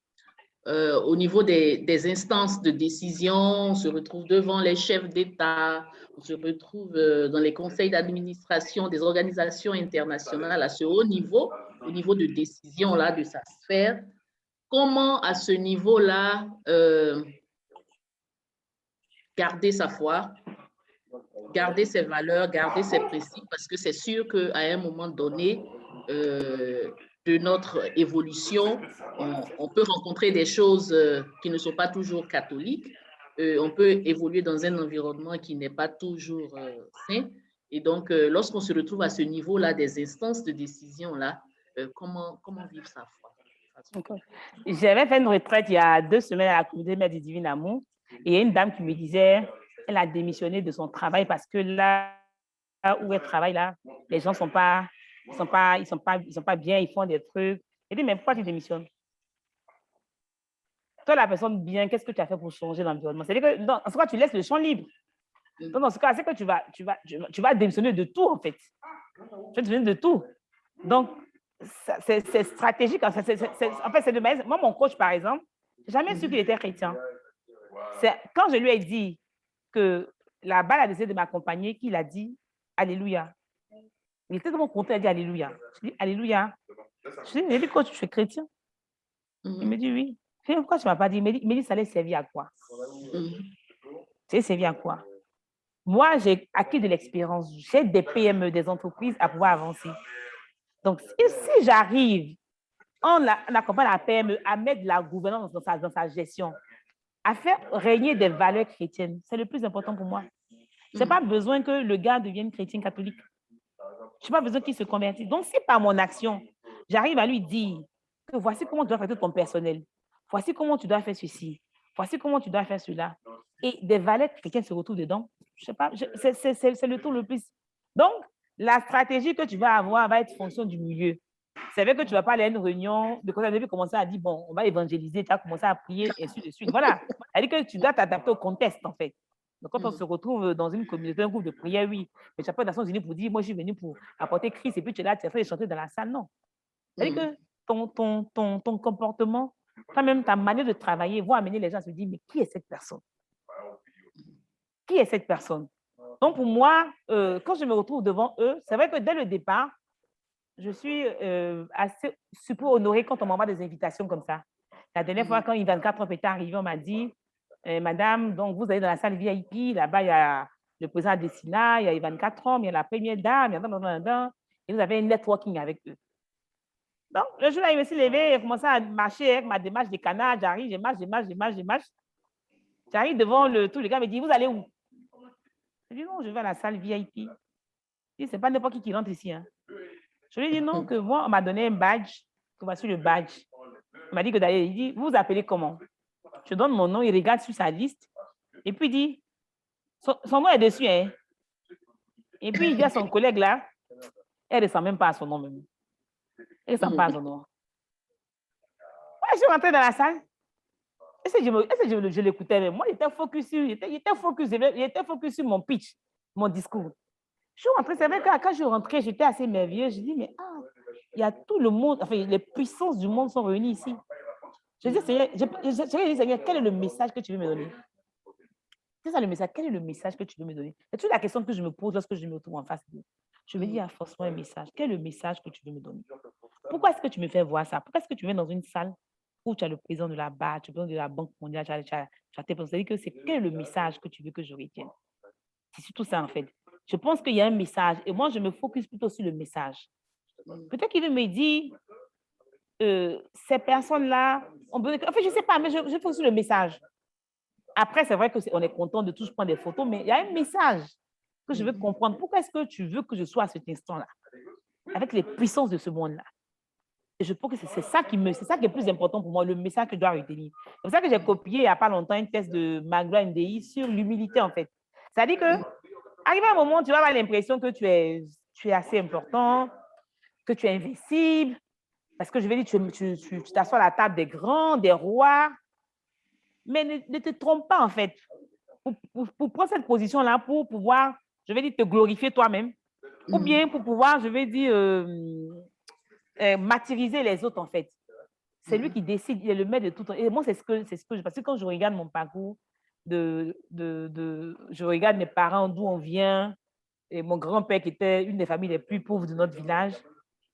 Au niveau des instances de décision, on se retrouve devant les chefs d'État, on se retrouve dans les conseils d'administration des organisations internationales à ce haut niveau, au niveau de décision là, de sa sphère. Comment, à ce niveau-là, garder sa foi, garder ses valeurs, garder ses principes, parce que c'est sûr qu'à un moment donné de notre évolution, on peut rencontrer des choses qui ne sont pas toujours catholiques, on peut évoluer dans un environnement qui n'est pas toujours sain, et donc lorsqu'on se retrouve à ce niveau-là des instances de décision-là, comment vivre sa foi? J'avais fait une retraite il y a 2 semaines à la communauté Mère du Divin Amour, et il y a une dame qui me disait, elle a démissionné de son travail parce que là où elle travaille, là, les gens ne sont pas bien, ils font des trucs. Elle dit, mais pourquoi tu démissionnes? Toi, la personne bien, qu'est-ce que tu as fait pour changer l'environnement? C'est-à-dire que, en ce cas, tu laisses le champ libre. Donc, dans ce cas, c'est que tu vas démissionner de tout, en fait. Tu vas démissionner de tout. Donc, c'est stratégique. En fait, c'est de manière... Moi, mon coach, par exemple, j'ai jamais su qu'il était chrétien. Quand je lui ai dit que la balle a décidé de m'accompagner, qu'il a dit Alléluia. Il était tellement content, il a dit Alléluia. Je dis Alléluia. Je dis, mais quand tu es chrétien? Il me dit oui. Je dis, pourquoi tu ne m'as pas dit? Il me dit, ça allait servir à quoi? Ça allait servir à quoi? Moi, j'ai acquis de l'expérience. J'ai des PME, des entreprises à pouvoir avancer. Donc, si j'arrive, on accompagne la PME à mettre de la gouvernance dans sa gestion, à faire régner des valeurs chrétiennes, c'est le plus important pour moi. Je n'ai pas besoin que le gars devienne chrétien catholique. Je n'ai pas besoin qu'il se convertisse. Donc, si par mon action, j'arrive à lui dire que voici comment tu dois faire ton personnel, voici comment tu dois faire ceci, voici comment tu dois faire cela, et des valeurs chrétiennes se retrouvent dedans, je sais pas, c'est le tour le plus. Donc, la stratégie que tu vas avoir va être fonction du milieu. C'est vrai que tu ne vas pas aller à une réunion, de quand tu as commencé à dire, bon, on va évangéliser, tu as commencé à prier, et ainsi de suite. Voilà. C'est-à-dire que tu dois t'adapter au contexte, en fait. Donc, quand on se retrouve dans une communauté, un groupe de prière, oui. Mais tu n'as pas des Nations Unies pour dire, moi, je suis venu pour apporter Christ, et puis tu es là, tu es en train de chanter dans la salle. Non. C'est-à-dire que ton comportement, quand même ta manière de travailler, vont amener les gens à se dire, mais qui est cette personne? Qui est cette personne? Donc, pour moi, quand je me retrouve devant eux, c'est vrai que dès le départ, je suis assez super honorée quand on m'envoie des invitations comme ça. La dernière fois, quand I24 était arrivé, on m'a dit, Madame, donc vous allez dans la salle VIP, là-bas, il y a le président Dessina, il y a I24 hommes, il y a la première dame, et vous avez un networking avec eux. Donc, le jour-là, il me suis levé, il commencé à marcher avec ma démarche des canards, j'arrive, je marche. J'arrive devant tout, le gars me dit, vous allez où? Je dis, non, je vais à la salle VIP. Il dit, c'est pas n'importe qui rentre ici. Hein. Je lui ai dit, non, que moi, on m'a donné un badge, que voici le badge. Il m'a dit que d'ailleurs, il dit, vous vous appelez comment? Je donne mon nom, il regarde sur sa liste, et puis il dit, son nom est dessus, hein? Et puis il dit à son collègue là, elle ne ressemble même pas à son nom même. Elle ne ressemble pas à son nom. Ouais, je suis rentrée dans la salle. Est-ce que je l'écoutais même? Moi, il était focus sur mon pitch, mon discours. Je suis rentrée, c'est vrai que quand je suis rentrée, j'étais assez merveilleuse. Je dis, mais il y a tout le monde, enfin, les puissances du monde sont réunies ici. Je dis, Seigneur, quel est le message que tu veux me donner? C'est ça le message. Quel est le message que tu veux me donner? C'est toute la question que je me pose lorsque je me retrouve en face de lui. Je me dis, il y a forcément un message. Quel est le message que tu veux me donner? Pourquoi est-ce que tu me fais voir ça? Pourquoi est-ce que tu viens dans une salle où tu as le président de la BAD, tu as le président de la Banque mondiale, tu as tes c'est-à-dire que c'est quel est le message que tu veux que je retienne? C'est surtout ça, en fait. Je pense qu'il y a un message et moi, je me focus plutôt sur le message. Peut-être qu'il veut me dire, ces personnes-là, en fait, je ne sais pas, mais je focus sur le message. Après, c'est vrai qu'on est content de tous prendre des photos, mais il y a un message que je veux comprendre. Pourquoi est-ce que tu veux que je sois à cet instant-là, avec les puissances de ce monde-là? Et je pense que c'est ça qui est plus important pour moi, le message que je dois retenir. C'est pour ça que j'ai copié il n'y a pas longtemps un test de Magloire NDI sur l'humilité, en fait. C'est-à-dire que, arrivé à un moment, tu vas avoir l'impression que tu es assez important, que tu es invincible, parce que je vais dire, tu t'assois à la table des grands, des rois, mais ne te trompe pas, en fait. Pour prendre cette position-là, pour pouvoir, je vais dire, te glorifier toi-même, ou bien pour pouvoir, je vais dire, martyriser les autres, en fait. C'est lui qui décide, il est le maître de tout. Et moi, c'est ce que je... Parce que quand je regarde mon parcours, je regarde mes parents, d'où on vient, et mon grand-père qui était une des familles les plus pauvres de notre village,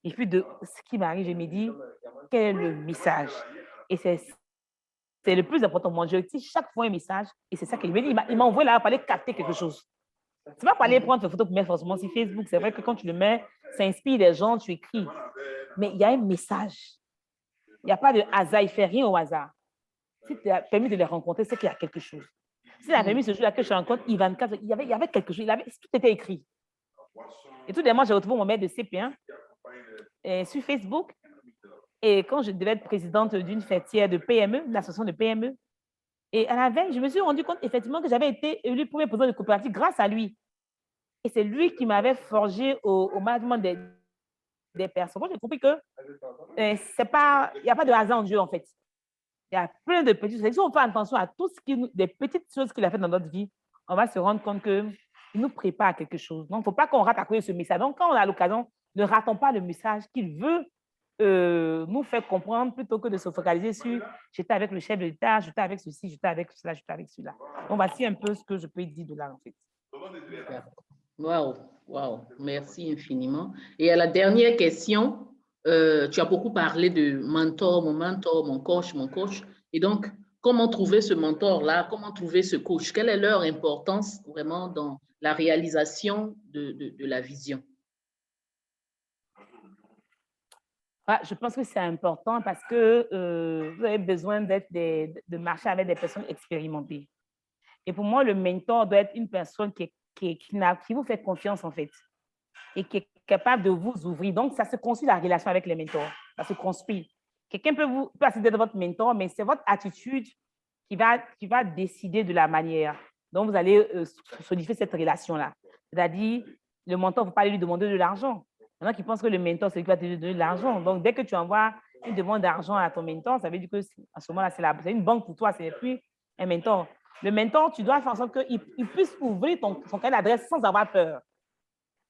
et puis de ce qui m'arrive, je me dis, quel est le message? Et c'est le plus important. Moi, je retire chaque fois un message, et c'est ça qu'il me dit. Il m'a envoyé là pour aller capter quelque chose. C'est pas pour aller prendre une photo pour mettre forcément sur Facebook. C'est vrai que quand tu le mets, ça inspire les gens, tu écris. Mais il y a un message. Il n'y a pas de hasard, il ne fait rien au hasard. Si tu as permis de les rencontrer, c'est qu'il y a quelque chose. Si tu as permis ce jour-là que je rencontre I24, il y avait quelque chose, tout était écrit. Et tout d'un moment, j'ai retrouvé mon maître de CP1 sur Facebook. Et quand je devais être présidente d'une fêtière de PME, d'une association de PME, et à la veille, je me suis rendu compte effectivement que j'avais été élu premier président de coopérative grâce à lui. Et c'est lui qui m'avait forgé au management des personnes. Moi, j'ai compris que il n'y a pas de hasard en Dieu, en fait. Il y a plein de petites choses. Si on fait attention à tout des petites choses qu'il a fait dans notre vie, on va se rendre compte qu'il nous prépare à quelque chose. Donc, il ne faut pas qu'on rate à cause de ce message. Donc, quand on a l'occasion, ne ratons pas le message qu'il veut nous faire comprendre plutôt que de se focaliser sur j'étais avec le chef de l'État, j'étais avec ceci, j'étais avec cela, j'étais avec cela. Donc, voici un peu ce que je peux dire de là, en fait. Waouh, waouh, merci infiniment. Et à la dernière question, tu as beaucoup parlé de mentor, mon coach, mon coach. Et donc, comment trouver ce mentor-là? Comment trouver ce coach? Quelle est leur importance vraiment dans la réalisation de la vision? Je pense que c'est important parce que vous avez besoin de marcher avec des personnes expérimentées. Et pour moi, le mentor doit être une personne qui vous fait confiance, en fait, et qui est capable de vous ouvrir. Donc, ça se construit la relation avec les mentors. Ça se construit. Quelqu'un peut accéder de votre mentor, mais c'est votre attitude qui va décider de la manière dont vous allez solidifier cette relation-là. C'est-à-dire, le mentor, il ne faut pas lui demander de l'argent. Il y en a qui pensent que le mentor, c'est lui qui va te donner de l'argent. Donc, dès que tu envoies une demande d'argent à ton mentor, ça veut dire que à ce moment-là, c'est une banque pour toi, ce n'est plus un mentor. Le mentor, tu dois faire en sorte qu'il puisse ouvrir son carnet d'adresse sans avoir peur.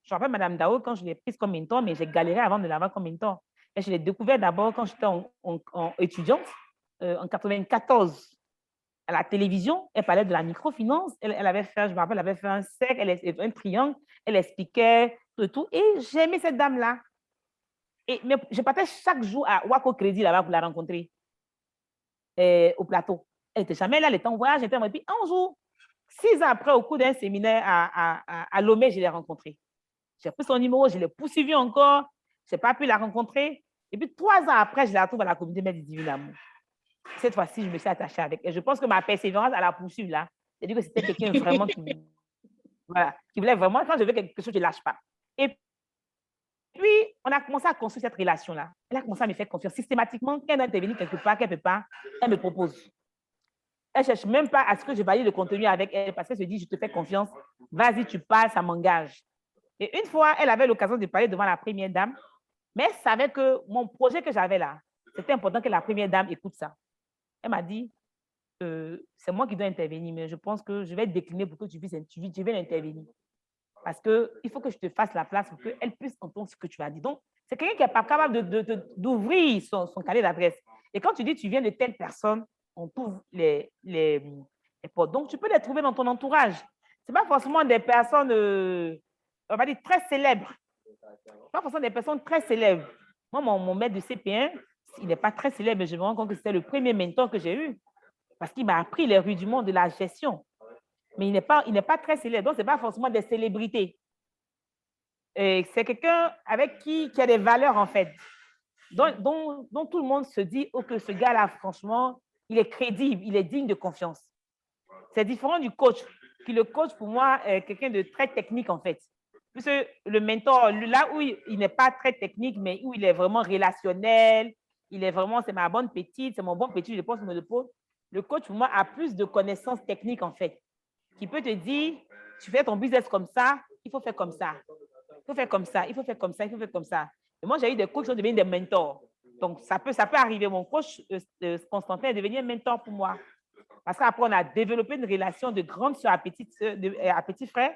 Je me rappelle Mme Dao, quand je l'ai prise comme mentor, mais j'ai galéré avant de l'avoir comme mentor. Et je l'ai découvert d'abord quand j'étais en étudiante, en 94. À la télévision, elle parlait de la microfinance. Elle avait fait, je me rappelle, elle avait fait un cercle, un triangle. Elle expliquait tout. Et j'ai aimé cette dame-là. Mais je partais chaque jour à Waco Crédit là-bas pour la rencontrer au plateau. Elle n'était jamais là, elle était en voyage. Et puis un jour, 6 ans après, au cours d'un séminaire à Lomé, je l'ai rencontrée. J'ai pris son numéro, je l'ai poursuivi encore. Je n'ai pas pu la rencontrer. Et puis 3 ans après, je la retrouve à la communauté Mère du Divin Amour. Cette fois-ci, je me suis attachée avec elle. Je pense que ma persévérance à la poursuivre là, c'est-à-dire que c'était quelqu'un vraiment qui voulait vraiment, quand je veux quelque chose, je ne lâche pas. Et puis, on a commencé à construire cette relation-là. Elle a commencé à me faire confiance. Systématiquement, quand elle doit intervenir quelque part, qu'elle ne peut pas, elle me propose. Elle ne cherche même pas à ce que je valide le contenu avec elle parce qu'elle se dit, je te fais confiance, vas-y, tu passes, ça m'engage. Et une fois, elle avait l'occasion de parler devant la première dame, mais elle savait que mon projet que j'avais là, c'était important que la première dame écoute ça. Elle m'a dit, c'est moi qui dois intervenir, mais je pense que je vais décliner pour que tu viennes intervenir. Parce qu'il faut que je te fasse la place pour qu'elle puisse entendre ce que tu as dit. Donc, c'est quelqu'un qui n'est pas capable d'ouvrir son carnet d'adresse. Et quand tu dis tu viens de telle personne, on trouve les portes. Donc, tu peux les trouver dans ton entourage. Ce n'est pas forcément des personnes, on va dire, très célèbres. Pas forcément des personnes très célèbres. Moi, mon maître de CP1, il n'est pas très célèbre, mais je me rends compte que c'était le premier mentor que j'ai eu. Parce qu'il m'a appris les rudiments de la gestion. Mais il n'est pas très célèbre, donc ce n'est pas forcément des célébrités. C'est quelqu'un avec qui a des valeurs, en fait, dont tout le monde se dit, oh, que ce gars-là, franchement, il est crédible, il est digne de confiance. C'est différent du coach, qui le coach, pour moi, est quelqu'un de très technique, en fait. Puisque le mentor, là où il n'est pas très technique, mais où il est vraiment relationnel, il est vraiment, c'est ma bonne petite, c'est mon bon petit, je pense, me le pose. Le coach, pour moi, a plus de connaissances techniques, en fait, qui peut te dire, tu fais ton business comme ça, il faut faire comme ça. Il faut faire comme ça, il faut faire comme ça, il faut faire comme ça. Et moi, j'ai eu des coachs qui sont devenus des mentors. Donc, ça peut arriver. Mon coach, Constantin, est devenu un mentor pour moi. Parce qu'après, on a développé une relation de grande soeur à petit frère.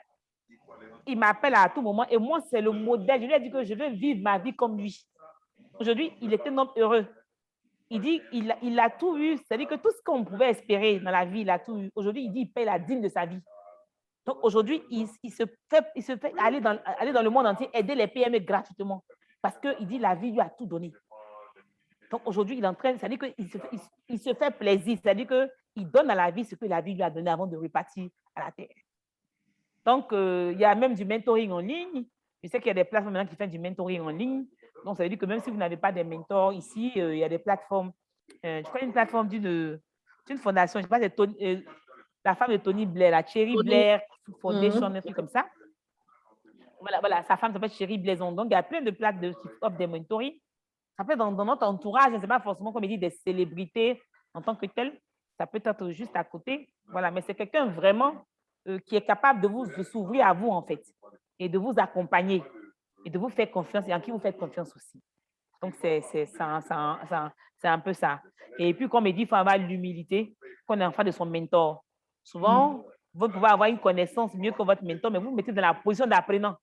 Il m'appelle à tout moment. Et moi, c'est le modèle. Je lui ai dit que je veux vivre ma vie comme lui. Aujourd'hui, il est un homme heureux. Il dit il a tout eu. C'est-à-dire que tout ce qu'on pouvait espérer dans la vie, il a tout eu. Aujourd'hui, il dit il paye la dîme de sa vie. Donc, aujourd'hui, il se fait aller dans le monde entier, aider les PME gratuitement. Parce qu'il dit la vie lui a tout donné. Donc, aujourd'hui, il est en train, c'est-à-dire qu'il se fait plaisir. C'est-à-dire qu'il donne à la vie ce que la vie lui a donné avant de repartir à la terre. Donc, il y a même du mentoring en ligne. Je sais qu'il y a des plateformes maintenant qui font du mentoring en ligne. Donc, ça veut dire que même si vous n'avez pas de mentors ici, il y a des plateformes. Je crois une plateforme d'une fondation, je ne sais pas, c'est la femme de Tony Blair, la Cherry Blair Foundation, un truc comme ça. Voilà, sa femme s'appelle Cherry Blaison. Donc, il y a plein de plaques qui offrent des mentoring. Après, dans notre entourage, ce n'est pas forcément, comme il dit, des célébrités en tant que telles. Ça peut être juste à côté. Voilà, mais c'est quelqu'un vraiment qui est capable de s'ouvrir à vous, en fait, et de vous accompagner, et de vous faire confiance, et en qui vous faites confiance aussi. Donc, c'est un peu ça. Et puis, comme il dit, il faut avoir l'humilité qu'on est en face de son mentor. Souvent, vous pouvez avoir une connaissance mieux que votre mentor, mais vous vous mettez dans la position d'apprenant.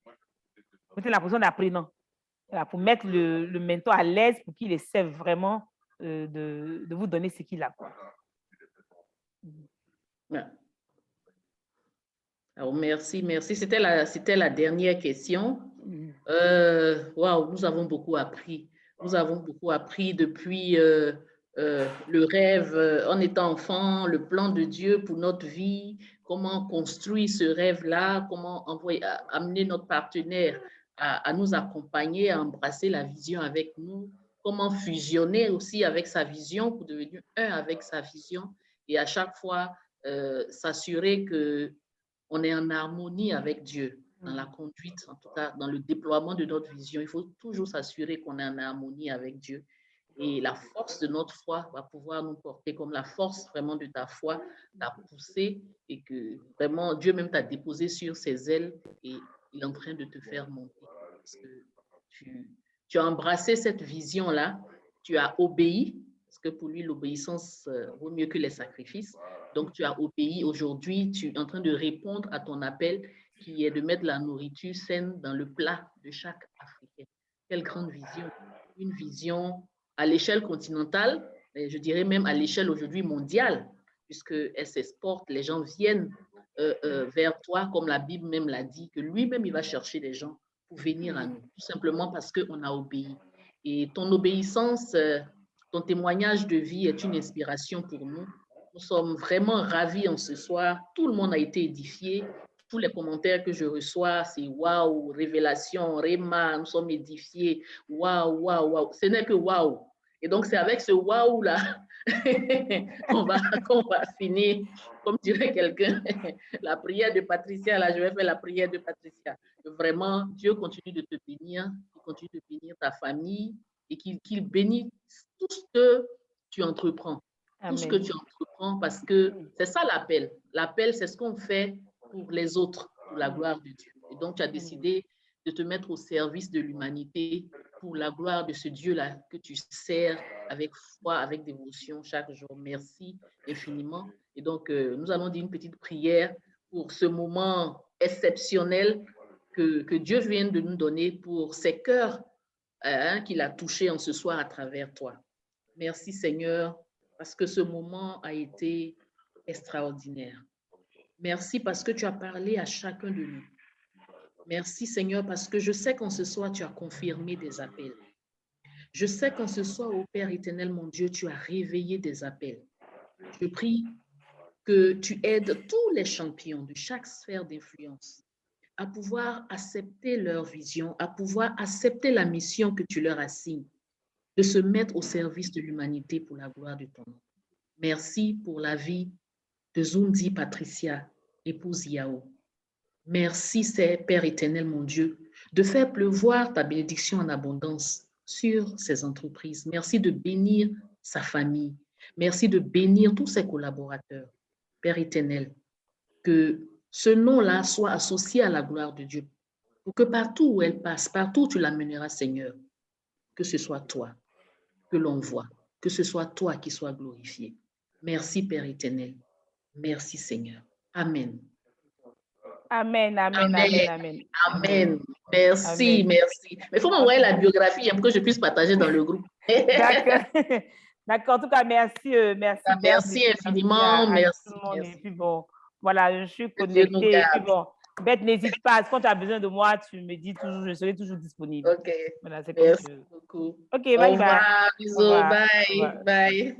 Vous mettez dans la position d'apprenant. Voilà, pour mettre le mentor à l'aise pour qu'il essaie vraiment de vous donner ce qu'il a. Quoi. Alors, merci, merci. C'était la dernière question. Waouh, nous avons beaucoup appris. Nous avons beaucoup appris depuis le rêve en étant enfant, le plan de Dieu pour notre vie, comment construire ce rêve-là, comment amener notre partenaire à nous accompagner, à embrasser la vision avec nous, comment fusionner aussi avec sa vision pour devenir un avec sa vision et à chaque fois s'assurer qu'on est en harmonie avec Dieu. Dans la conduite, en tout cas, dans le déploiement de notre vision, il faut toujours s'assurer qu'on est en harmonie avec Dieu. Et la force de notre foi va pouvoir nous porter comme la force vraiment de ta foi, t'a poussé et que vraiment Dieu même t'a déposé sur ses ailes et il est en train de te faire monter. Parce que tu as embrassé cette vision-là, tu as obéi, parce que pour lui, l'obéissance vaut mieux que les sacrifices. Donc, tu as obéi. Aujourd'hui, tu es en train de répondre à ton appel qui est de mettre la nourriture saine dans le plat de chaque Africain. Quelle grande vision! Une vision à l'échelle continentale, et je dirais même à l'échelle aujourd'hui mondiale, puisqu'elle s'exporte, les gens viennent vers toi, comme la Bible même l'a dit, que lui-même, il va chercher des gens pour venir à nous, tout simplement parce qu'on a obéi. Et ton obéissance, ton témoignage de vie est une inspiration pour nous. Nous sommes vraiment ravis en ce soir. Tout le monde a été édifié. Tous les commentaires que je reçois, c'est waouh, révélation, réma, nous sommes édifiés, waouh, waouh, waouh. Ce n'est que waouh. Et donc, c'est avec ce waouh-là qu'on va finir, comme dirait quelqu'un, la prière de Patricia. Là, je vais faire la prière de Patricia. Vraiment, Dieu continue de te bénir, il continue de bénir ta famille et qu'il bénisse tout ce que tu entreprends. Tout ce que tu entreprends, parce que c'est ça l'appel. L'appel, c'est ce qu'on fait pour les autres, pour la gloire de Dieu. Et donc, tu as décidé de te mettre au service de l'humanité pour la gloire de ce Dieu-là que tu sers avec foi, avec dévotion chaque jour. Merci infiniment. Et donc, nous allons dire une petite prière pour ce moment exceptionnel que Dieu vient de nous donner pour ces cœurs qu'il a touchés en ce soir à travers toi. Merci Seigneur, parce que ce moment a été extraordinaire. Merci parce que tu as parlé à chacun de nous. Merci Seigneur, parce que je sais qu'en ce soir, tu as confirmé des appels. Je sais qu'en ce soir, ô Père éternel, mon Dieu, tu as réveillé des appels. Je prie que tu aides tous les champions de chaque sphère d'influence à pouvoir accepter leur vision, à pouvoir accepter la mission que tu leur assignes, de se mettre au service de l'humanité pour la gloire de ton nom. Merci pour la vie de Zundi Patricia, épouse Yao. Merci, Père éternel, mon Dieu, de faire pleuvoir ta bénédiction en abondance sur ces entreprises. Merci de bénir sa famille. Merci de bénir tous ses collaborateurs. Père éternel, que ce nom-là soit associé à la gloire de Dieu, pour que partout où elle passe, partout où tu l'amèneras, Seigneur, que ce soit toi que l'on voit, que ce soit toi qui sois glorifié. Merci, Père éternel. Merci, Seigneur. Amen. Amen, amen, amen, amen. Amen. Merci, amen. Merci. Mais il faut m'envoyer la biographie pour que je puisse partager dans le groupe. D'accord. D'accord. En tout cas, merci. Merci infiniment. Merci. Et puis bon, voilà, je suis connectée. Et puis bon, Beth, n'hésite pas. Quand tu as besoin de moi, tu me dis toujours, je serai toujours disponible. OK. Voilà, merci beaucoup. OK, bye bye. Bisous. Bye. Bye.